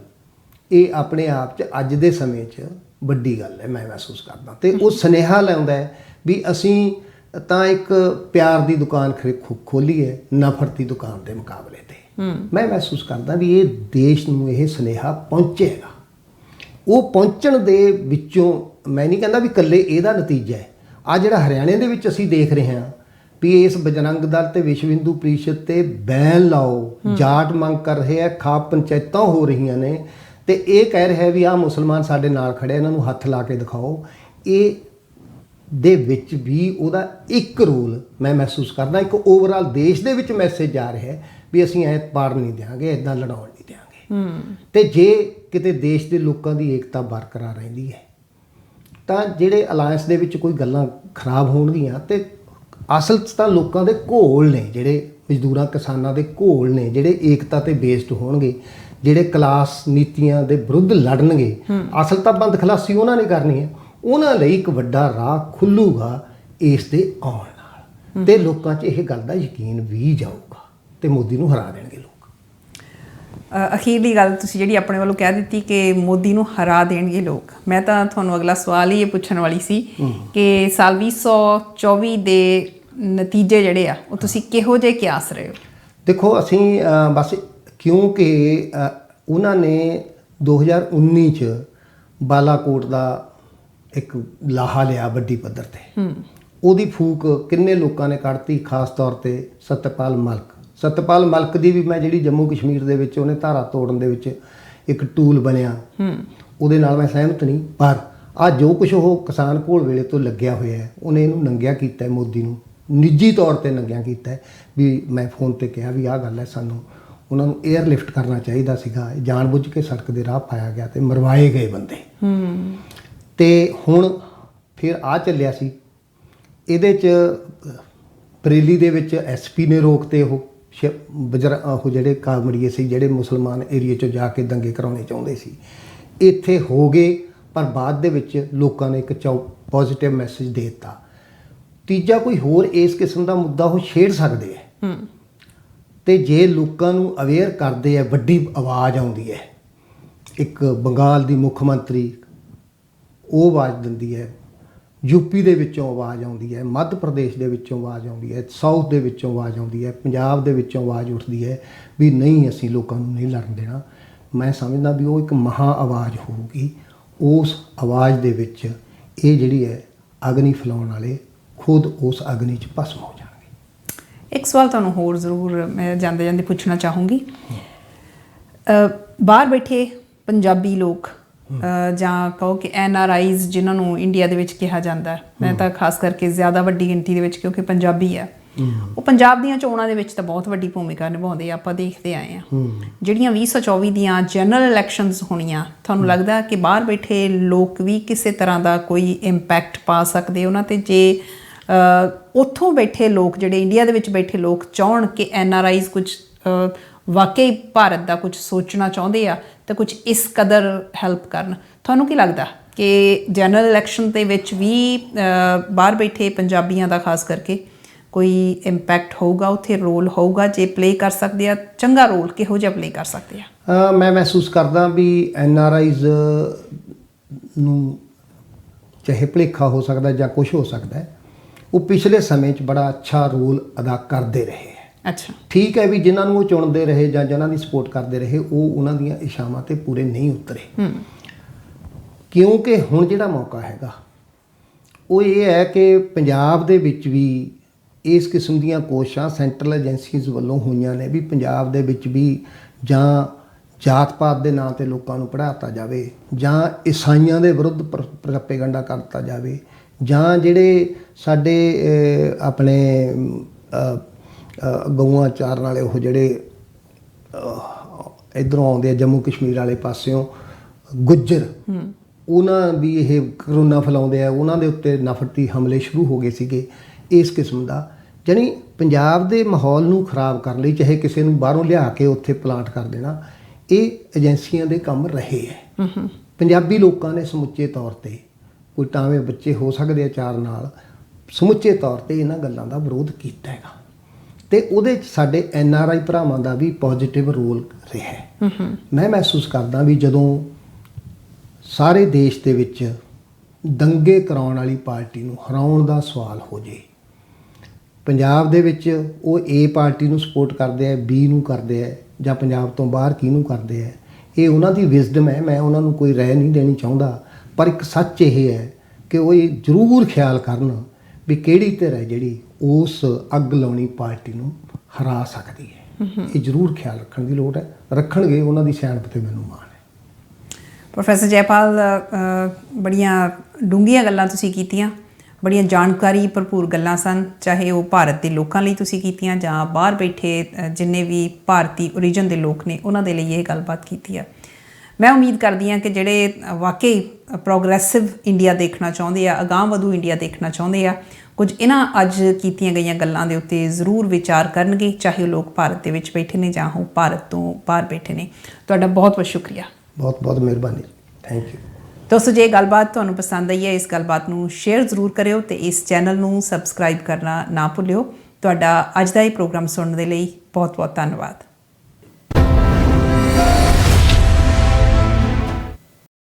ਇਹ ਆਪਣੇ ਆਪ 'ਚ ਅੱਜ ਦੇ ਸਮੇਂ 'ਚ ਵੱਡੀ ਗੱਲ ਹੈ, ਮੈਂ ਮਹਿਸੂਸ ਕਰਦਾ। ਤੇ ਉਹ ਸੁਨੇਹਾ ਲਾਉਂਦਾ ਹੈ ਵੀ ਅਸੀਂ ਤਾਂ ਇੱਕ ਪਿਆਰ ਦੀ ਦੁਕਾਨ ਖੋਲ੍ਹੀ ਹੈ ਨਫ਼ਰਤ ਦੀ ਦੁਕਾਨ ਦੇ ਮੁਕਾਬਲੇ ਤੇ। ਮੈਂ ਮਹਿਸੂਸ ਕਰਦਾ ਵੀ ਇਹ ਦੇਸ਼ ਨੂੰ ਇਹ ਸੁਨੇਹਾ ਪਹੁੰਚੇਗਾ। ਉਹ ਪਹੁੰਚਣ ਦੇ ਵਿੱਚੋਂ ਮੈਂ ਨਹੀਂ ਕਹਿੰਦਾ ਵੀ ਇਕੱਲੇ ਇਹਦਾ ਨਤੀਜਾ ਹੈ। ਆ ਜਿਹੜਾ ਹਰਿਆਣੇ ਦੇ ਵਿੱਚ ਅਸੀਂ ਦੇਖ ਰਹੇ ਹਾਂ ਵੀ ਇਸ ਬਜਰੰਗ ਦਲ ਤੇ ਵਿਸ਼ਵ ਹਿੰਦੂ ਪ੍ਰੀਸ਼ਦ ਤੇ ਬੈਨ ਲਾਓ, ਜਾਟ ਮੰਗ ਕਰ ਰਹੇ ਆ, ਖਾਪ ਪੰਚਾਇਤਾਂ ਹੋ ਰਹੀਆਂ ਨੇ, ਤੇ ਇਹ ਕਹਿ ਰਿਹਾ ਵੀ ਆਹ ਮੁਸਲਮਾਨ ਸਾਡੇ ਨਾਲ ਖੜੇ, ਇਹਨਾਂ ਨੂੰ ਹੱਥ ਲਾ ਕੇ ਦਿਖਾਓ। ਇਹ ਦੇ ਵਿੱਚ ਵੀ ਉਹਦਾ ਇੱਕ ਰੋਲ ਮੈਂ ਮਹਿਸੂਸ ਕਰਦਾ, ਇੱਕ ਓਵਰਆਲ ਦੇਸ਼ ਦੇ ਵਿੱਚ ਮੈਸੇਜ ਆ ਰਿਹਾ ਵੀ ਅਸੀਂ ਐ ਪਾੜ ਨਹੀਂ ਦਿਆਂਗੇ, ਇੱਦਾਂ ਲੜਾਉਣ ਨਹੀਂ ਦਿਆਂਗੇ। ਤੇ ਜੇ ਕਿਤੇ ਦੇਸ਼ ਦੇ ਲੋਕਾਂ ਦੀ ਏਕਤਾ ਬਰਕਰਾਰ ਰਹਿੰਦੀ ਹੈ ਤਾਂ ਜਿਹੜੇ ਅਲਾਇੰਸ ਦੇ ਵਿੱਚ ਕੋਈ ਗੱਲਾਂ ਖਰਾਬ ਹੋਣਗੀਆਂ, ਤੇ ਅਸਲ 'ਚ ਤਾਂ ਲੋਕਾਂ ਦੇ ਘੋਲ ਨੇ, ਜਿਹੜੇ ਮਜ਼ਦੂਰਾਂ ਕਿਸਾਨਾਂ ਦੇ ਘੋਲ ਨੇ, ਜਿਹੜੇ ਏਕਤਾ 'ਤੇ ਬੇਸਡ ਹੋਣਗੇ, ਜਿਹੜੇ ਕਲਾਸ ਨੀਤੀਆਂ ਦੇ ਵਿਰੁੱਧ ਲੜਨਗੇ। ਅਸਲ ਤਾਂ ਬੰਦ ਖਲਾਸੀ ਉਹਨਾਂ ਨੇ ਕਰਨੀ ਹੈ, ਉਹਨਾਂ ਲਈ ਇੱਕ ਵੱਡਾ ਰਾਹ ਖੁੱਲੂਗਾ ਇਸ ਦੇ ਆਉਣ ਨਾਲ, ਤੇ ਲੋਕਾਂ 'ਚ ਇਹ ਗੱਲ ਦਾ ਯਕੀਨ ਵੀ ਜਾਊਗਾ ਤੇ ਮੋਦੀ ਨੂੰ ਹਰਾ ਦੇਣਗੇ ਲੋਕ। ਅਖੀਰਲੀ ਗੱਲ ਤੁਸੀਂ ਜਿਹੜੀ ਆਪਣੇ ਵੱਲੋਂ ਕਹਿ ਦਿੱਤੀ ਕਿ ਮੋਦੀ ਨੂੰ ਹਰਾ ਦੇਣਗੇ ਲੋਕ, ਮੈਂ ਤਾਂ ਤੁਹਾਨੂੰ ਅਗਲਾ ਸਵਾਲ ਹੀ ਇਹ ਪੁੱਛਣ ਵਾਲੀ ਸੀ ਕਿ ਸਾਲ 2024 ਦੇ ਨਤੀਜੇ ਜਿਹੜੇ ਆ ਉਹ ਤੁਸੀਂ ਕਿਹੋ ਜਿਹੇ ਕਿਆਸ ਰਹੇ ਹੋ? ਦੇਖੋ ਅਸੀਂ ਬਸ ਕਿਉਂਕਿ ਉਹਨਾਂ ਨੇ 2019 ਚ ਬਾਲਾਕੋਟ ਦਾ ਇੱਕ ਲਾਹਾ ਲਿਆ ਵੱਡੀ ਪੱਧਰ ਤੇ, ਉਹਦੀ ਫੂਕ ਕਿੰਨੇ ਲੋਕਾਂ ਨੇ ਕੱਢਤੀ, ਖਾਸ ਤੌਰ ਤੇ ਸਤਪਾਲ ਮਲਕ ਦੀ ਵੀ ਮੈਂ ਜਿਹੜੀ ਜੰਮੂ ਕਸ਼ਮੀਰ ਦੇ ਵਿੱਚ ਉਹਨੇ ਧਾਰਾ ਤੋੜਨ ਦੇ ਵਿੱਚ ਇੱਕ ਟੂਲ ਬਣਿਆ, ਉਹਦੇ ਨਾਲ ਮੈਂ ਸਹਿਮਤ ਨਹੀਂ। ਪਰ ਆ ਜੋ ਕੁਝ ਉਹ ਕਿਸਾਨ ਘੋਲ ਵੇਲੇ ਤੋਂ ਲੱਗਿਆ ਹੋਇਆ ਹੈ, ਉਹਨੇ ਇਹਨੂੰ ਨੰਗਿਆ ਕੀਤਾ ਹੈ, ਮੋਦੀ ਨੂੰ ਨਿੱਜੀ ਤੌਰ ਤੇ ਨੰਗਿਆ ਕੀਤਾ ਹੈ। ਵੀ ਮੈਂ ਫੋਨ ਤੇ ਕਿਹਾ ਵੀ ਆਹ ਗੱਲ ਹੈ, ਸਾਨੂੰ ਉਹਨਾਂ ਨੂੰ 에ਅਰਲਿਫਟ ਕਰਨਾ ਚਾਹੀਦਾ ਸੀਗਾ, ਜਾਣਬੁੱਝ ਕੇ ਸੜਕ ਦੇ ਰਾਹ ਪਾਇਆ ਗਿਆ ਤੇ ਮਰਵਾਏ ਗਏ ਬੰਦੇ। ਤੇ ਹੁਣ ਫਿਰ ਆ ਚੱਲਿਆ ਸੀ ਇਹਦੇ 'ਚ ਬਰੇਲੀ ਦੇ ਵਿੱਚ ਐਸਪੀ ਨੇ ਰੋਕਤੇ ਉਹ ਜਿਹੜੇ ਕਾਮੜੀਏ ਸੀ, ਜਿਹੜੇ ਮੁਸਲਮਾਨ ਏਰੀਏ 'ਚੋਂ ਜਾ ਕੇ ਦੰਗੇ ਕਰਾਉਣੇ ਚਾਹੁੰਦੇ ਸੀ, ਇੱਥੇ ਹੋ ਗਏ। ਪਰ ਬਾਅਦ ਦੇ ਵਿੱਚ ਲੋਕਾਂ ਨੇ ਇੱਕ ਪੋਜ਼ਿਟਿਵ ਮੈਸੇਜ ਦੇ ਦਿੱਤਾ। ਤੀਜਾ ਕੋਈ ਹੋਰ ਇਸ ਕਿਸਮ ਦਾ ਮੁੱਦਾ ਉਹ ਛੇੜ ਸਕਦੇ ਹੈ, ਤੇ ਜੇ ਲੋਕਾਂ ਨੂੰ ਅਵੇਅਰ ਕਰਦੇ ਆ, ਵੱਡੀ ਆਵਾਜ਼ ਆਉਂਦੀ ਹੈ। ਇੱਕ ਬੰਗਾਲ ਦੀ ਮੁੱਖ ਮੰਤਰੀ ਉਹ ਆਵਾਜ਼ ਦਿੰਦੀ ਹੈ, ਯੂਪੀ ਦੇ ਵਿੱਚੋਂ ਆਵਾਜ਼ ਆਉਂਦੀ ਹੈ, ਮੱਧ ਪ੍ਰਦੇਸ਼ ਦੇ ਵਿੱਚੋਂ ਆਵਾਜ਼ ਆਉਂਦੀ ਹੈ, ਸਾਊਥ ਦੇ ਵਿੱਚੋਂ ਆਵਾਜ਼ ਆਉਂਦੀ ਹੈ, ਪੰਜਾਬ ਦੇ ਵਿੱਚੋਂ ਆਵਾਜ਼ ਉੱਠਦੀ ਹੈ ਵੀ ਨਹੀਂ, ਅਸੀਂ ਲੋਕਾਂ ਨੂੰ ਨਹੀਂ ਲੜਨ ਦੇਣਾ। ਮੈਂ ਸਮਝਦਾ ਵੀ ਉਹ ਇੱਕ ਮਹਾ ਆਵਾਜ਼ ਹੋਊਗੀ। ਉਸ ਆਵਾਜ਼ ਦੇ ਵਿੱਚ ਇਹ ਜਿਹੜੀ ਹੈ ਅਗਨੀ ਫੈਲਾਉਣ ਵਾਲੇ ਖੁਦ ਉਸ ਅਗਨੀ 'ਚ ਭਸਮ ਹੋ ਜਾਣਗੇ। ਇੱਕ ਸਵਾਲ ਤੁਹਾਨੂੰ ਹੋਰ ਜ਼ਰੂਰ ਮੈਂ ਜਾਂਦੇ ਜਾਂਦੇ ਪੁੱਛਣਾ ਚਾਹੂੰਗੀ। ਬਾਹਰ ਬੈਠੇ ਪੰਜਾਬੀ ਲੋਕ ਜਾਂ ਕਹੋ ਕਿ NRIs ਜਿਨ੍ਹਾਂ ਨੂੰ ਇੰਡੀਆ ਦੇ ਵਿੱਚ ਕਿਹਾ ਜਾਂਦਾ ਹੈ, ਮੈਂ ਤਾਂ ਖਾਸ ਕਰਕੇ ਜ਼ਿਆਦਾ ਵੱਡੀ ਗਿਣਤੀ ਦੇ ਵਿੱਚ ਕਿਉਂਕਿ ਪੰਜਾਬੀ ਹੈ, ਉਹ ਪੰਜਾਬ ਦੀਆਂ ਚੋਣਾਂ ਦੇ ਵਿੱਚ ਤਾਂ ਬਹੁਤ ਵੱਡੀ ਭੂਮਿਕਾ ਨਿਭਾਉਂਦੇ ਆ, ਆਪਾਂ ਦੇਖਦੇ ਆਏ ਹਾਂ। ਜਿਹੜੀਆਂ 2024 ਦੀਆਂ ਜਨਰਲ ਇਲੈਕਸ਼ਨਸ ਹੋਣੀਆਂ, ਤੁਹਾਨੂੰ ਲੱਗਦਾ ਕਿ ਬਾਹਰ ਬੈਠੇ ਲੋਕ ਵੀ ਕਿਸੇ ਤਰ੍ਹਾਂ ਦਾ ਕੋਈ ਇੰਪੈਕਟ ਪਾ ਸਕਦੇ ਉਹਨਾਂ 'ਤੇ, ਜੇ ਉੱਥੋਂ ਬੈਠੇ ਲੋਕ, ਜਿਹੜੇ ਇੰਡੀਆ ਦੇ ਵਿੱਚ ਬੈਠੇ ਲੋਕ ਚਾਹੁਣ ਕਿ NRIs ਕੁਝ ਵਾਕਈ ਭਾਰਤ ਦਾ ਕੁਝ ਸੋਚਣਾ ਚਾਹੁੰਦੇ ਆ ਤਾਂ ਕੁਝ ਇਸ ਕਦਰ ਹੈਲਪ ਕਰਨ? ਤੁਹਾਨੂੰ ਕੀ ਲੱਗਦਾ ਕਿ ਜਨਰਲ ਇਲੈਕਸ਼ਨ ਦੇ ਵਿੱਚ ਵੀ ਬਾਹਰ ਬੈਠੇ ਪੰਜਾਬੀਆਂ ਦਾ ਖਾਸ ਕਰਕੇ ਕੋਈ ਇੰਪੈਕਟ ਹੋਊਗਾ, ਉੱਥੇ ਰੋਲ ਹੋਊਗਾ? ਜੇ ਪਲੇ ਕਰ ਸਕਦੇ ਆ, ਚੰਗਾ ਰੋਲ ਕਿਹੋ ਜਿਹਾ ਪਲੇ ਕਰ ਸਕਦੇ ਆ? ਮੈਂ ਮਹਿਸੂਸ ਕਰਦਾ ਵੀ NRIs ਨੂੰ ਚਾਹੇ ਭੁਲੇਖਾ ਹੋ ਸਕਦਾ ਜਾਂ ਕੁਝ ਹੋ ਸਕਦਾ, ਉਹ ਪਿਛਲੇ ਸਮੇਂ 'ਚ ਬੜਾ ਅੱਛਾ ਰੋਲ ਅਦਾ ਕਰਦੇ ਰਹੇ। ਅੱਛਾ, ਠੀਕ ਹੈ ਵੀ ਜਿਨ੍ਹਾਂ ਨੂੰ ਉਹ ਚੁਣਦੇ ਰਹੇ ਜਾਂ ਜਿਨ੍ਹਾਂ ਦੀ ਸਪੋਰਟ ਕਰਦੇ ਰਹੇ, ਉਹ ਉਹਨਾਂ ਦੀਆਂ ਇਸ਼ਾਵਾਂ ਤੇ ਪੂਰੇ ਨਹੀਂ ਉਤਰੇ। ਕਿਉਂਕਿ ਹੁਣ ਜਿਹੜਾ ਮੌਕਾ ਹੈਗਾ ਉਹ ਇਹ ਹੈ ਕਿ ਪੰਜਾਬ ਦੇ ਵਿੱਚ ਵੀ ਇਸ ਕਿਸਮ ਦੀਆਂ ਕੋਸ਼ਿਸ਼ਾਂ ਸੈਂਟਰਲ ਏਜੰਸੀਜ਼ ਵੱਲੋਂ ਹੋਈਆਂ ਨੇ ਵੀ ਪੰਜਾਬ ਦੇ ਵਿੱਚ ਵੀ ਜਾਂ ਜਾਤ ਪਾਤ ਦੇ ਨਾਂ 'ਤੇ ਲੋਕਾਂ ਨੂੰ ਪੜ੍ਹਾਤਾ ਜਾਵੇ, ਜਾਂ ਈਸਾਈਆਂ ਦੇ ਵਿਰੁੱਧ ਪ੍ਰੋਪੇਗੈਂਡਾ ਕਰਤਾ ਜਾਵੇ, ਜਾਂ ਜਿਹੜੇ ਸਾਡੇ ਆਪਣੇ ਗਊਆਂ ਚਾਰਨ ਵਾਲੇ ਉਹ ਜਿਹੜੇ ਇੱਧਰੋਂ ਆਉਂਦੇ ਆ ਜੰਮੂ ਕਸ਼ਮੀਰ ਵਾਲੇ ਪਾਸਿਓਂ ਗੁੱਜਰ, ਉਹਨਾਂ ਵੀ ਇਹ ਕਰੋਨਾ ਫੈਲਾਉਂਦੇ ਆ, ਉਹਨਾਂ ਦੇ ਉੱਤੇ ਨਫ਼ਰਤੀ ਹਮਲੇ ਸ਼ੁਰੂ ਹੋ ਗਏ ਸੀਗੇ। ਇਸ ਕਿਸਮ ਦਾ ਜਾਣੀ ਪੰਜਾਬ ਦੇ ਮਾਹੌਲ ਨੂੰ ਖਰਾਬ ਕਰਨ ਲਈ ਚਾਹੇ ਕਿਸੇ ਨੂੰ ਬਾਹਰੋਂ ਲਿਆ ਕੇ ਉੱਥੇ ਪਲਾਂਟ ਕਰ ਦੇਣਾ, ਇਹ ਏਜੰਸੀਆਂ ਦੇ ਕੰਮ ਰਹੇ ਹੈ। ਪੰਜਾਬੀ ਲੋਕਾਂ ਨੇ ਸਮੁੱਚੇ ਤੌਰ 'ਤੇ, ਕੋਈ ਟਾਵੇਂ ਬੱਚੇ ਹੋ ਸਕਦੇ ਆ ਚਾਰ ਨਾਲ, ਸਮੁੱਚੇ ਤੌਰ 'ਤੇ ਇਹਨਾਂ ਗੱਲਾਂ ਦਾ ਵਿਰੋਧ ਕੀਤਾ ਹੈਗਾ, ਤੇ ਉਹਦੇ 'ਚ ਸਾਡੇ NRI ਭਰਾਵਾਂ ਦਾ ਵੀ ਪੋਜ਼ਿਟਿਵ ਰੋਲ ਰਿਹਾ ਹੈ। ਮੈਂ ਮਹਿਸੂਸ ਕਰਦਾ ਵੀ ਜਦੋਂ ਸਾਰੇ ਦੇਸ਼ ਦੇ ਵਿੱਚ ਦੰਗੇ ਕਰਾਉਣ ਵਾਲੀ ਪਾਰਟੀ ਨੂੰ ਹਰਾਉਣ ਦਾ ਸਵਾਲ ਹੋ ਜੇ, ਪੰਜਾਬ ਦੇ ਵਿੱਚ ਉਹ A ਪਾਰਟੀ ਨੂੰ ਸਪੋਰਟ ਕਰਦੇ ਆ, B ਨੂੰ ਕਰਦੇ ਆ, ਜਾਂ ਪੰਜਾਬ ਤੋਂ ਬਾਹਰ ਕਿਹਨੂੰ ਕਰਦੇ ਆ, ਇਹ ਉਹਨਾਂ ਦੀ ਵਿਜ਼ਡਮ ਹੈ। ਮੈਂ ਉਹਨਾਂ ਨੂੰ ਕੋਈ ਰਾਏ ਨਹੀਂ ਦੇਣੀ ਚਾਹੁੰਦਾ, ਪਰ ਇੱਕ ਸੱਚ ਇਹ ਹੈ ਕਿ ਉਹ ਇਹ ਜ਼ਰੂਰ ਖਿਆਲ ਕਰਨ ਵੀ ਕਿਹੜੀ ਧਿਰ ਹੈ ਜਿਹੜੀ ਉਸ ਅੱਗ ਲਾਉਣੀ ਪਾਰਟੀ ਨੂੰ ਹਰਾ ਸਕਦੀ ਹੈ। ਇਹ ਜ਼ਰੂਰ ਖਿਆਲ ਰੱਖਣ ਦੀ ਲੋੜ ਹੈ, ਰੱਖਣਗੇ, ਉਹਨਾਂ ਦੀ ਸਿਆਣਪ 'ਤੇ ਮੈਨੂੰ ਮਾਣ ਹੈ। ਪ੍ਰੋਫੈਸਰ ਜੈਪਾਲ, ਬੜੀਆਂ ਡੂੰਘੀਆਂ ਗੱਲਾਂ ਤੁਸੀਂ ਕੀਤੀਆਂ, ਬੜੀਆਂ ਜਾਣਕਾਰੀ ਭਰਪੂਰ ਗੱਲਾਂ ਸਨ, ਚਾਹੇ ਉਹ ਭਾਰਤ ਦੇ ਲੋਕਾਂ ਲਈ ਤੁਸੀਂ ਕੀਤੀਆਂ ਜਾਂ ਬਾਹਰ ਬੈਠੇ ਜਿੰਨੇ ਵੀ ਭਾਰਤੀ ਓਰੀਜਨ ਦੇ ਲੋਕ ਨੇ ਉਹਨਾਂ ਦੇ ਲਈ ਇਹ ਗੱਲਬਾਤ ਕੀਤੀ ਆ। ਮੈਂ ਉਮੀਦ ਕਰਦੀ ਹਾਂ ਕਿ ਜਿਹੜੇ ਵਾਕਈ ਪ੍ਰੋਗਰੈਸਿਵ ਇੰਡੀਆ ਦੇਖਣਾ ਚਾਹੁੰਦੇ ਆ, ਅਗਾਂਹਵਧੂ ਇੰਡੀਆ ਦੇਖਣਾ ਚਾਹੁੰਦੇ ਆ, ਕੁਝ ਇਹਨਾਂ ਅੱਜ ਕੀਤੀਆਂ ਗਈਆਂ ਗੱਲਾਂ ਦੇ ਉੱਤੇ ਜ਼ਰੂਰ ਵਿਚਾਰ ਕਰਨਗੇ, ਚਾਹੇ ਉਹ ਲੋਕ ਭਾਰਤ ਦੇ ਵਿੱਚ ਬੈਠੇ ਨੇ ਜਾਂ ਉਹ ਭਾਰਤ ਤੋਂ ਬਾਹਰ ਬੈਠੇ ਨੇ। ਤੁਹਾਡਾ ਬਹੁਤ ਬਹੁਤ ਸ਼ੁਕਰੀਆ। ਬਹੁਤ ਬਹੁਤ ਮਿਹਰਬਾਨੀ, ਥੈਂਕ ਯੂ। ਦੋਸਤੋ, ਜੇ ਗੱਲਬਾਤ ਤੁਹਾਨੂੰ ਪਸੰਦ ਆਈ ਹੈ, ਇਸ ਗੱਲਬਾਤ ਨੂੰ ਸ਼ੇਅਰ ਜ਼ਰੂਰ ਕਰਿਓ ਅਤੇ ਇਸ ਚੈਨਲ ਨੂੰ ਸਬਸਕ੍ਰਾਈਬ ਕਰਨਾ ਨਾ ਭੁੱਲਿਓ। ਤੁਹਾਡਾ ਅੱਜ ਦਾ ਇਹ ਪ੍ਰੋਗਰਾਮ ਸੁਣਨ ਦੇ ਲਈ ਬਹੁਤ ਬਹੁਤ ਧੰਨਵਾਦ।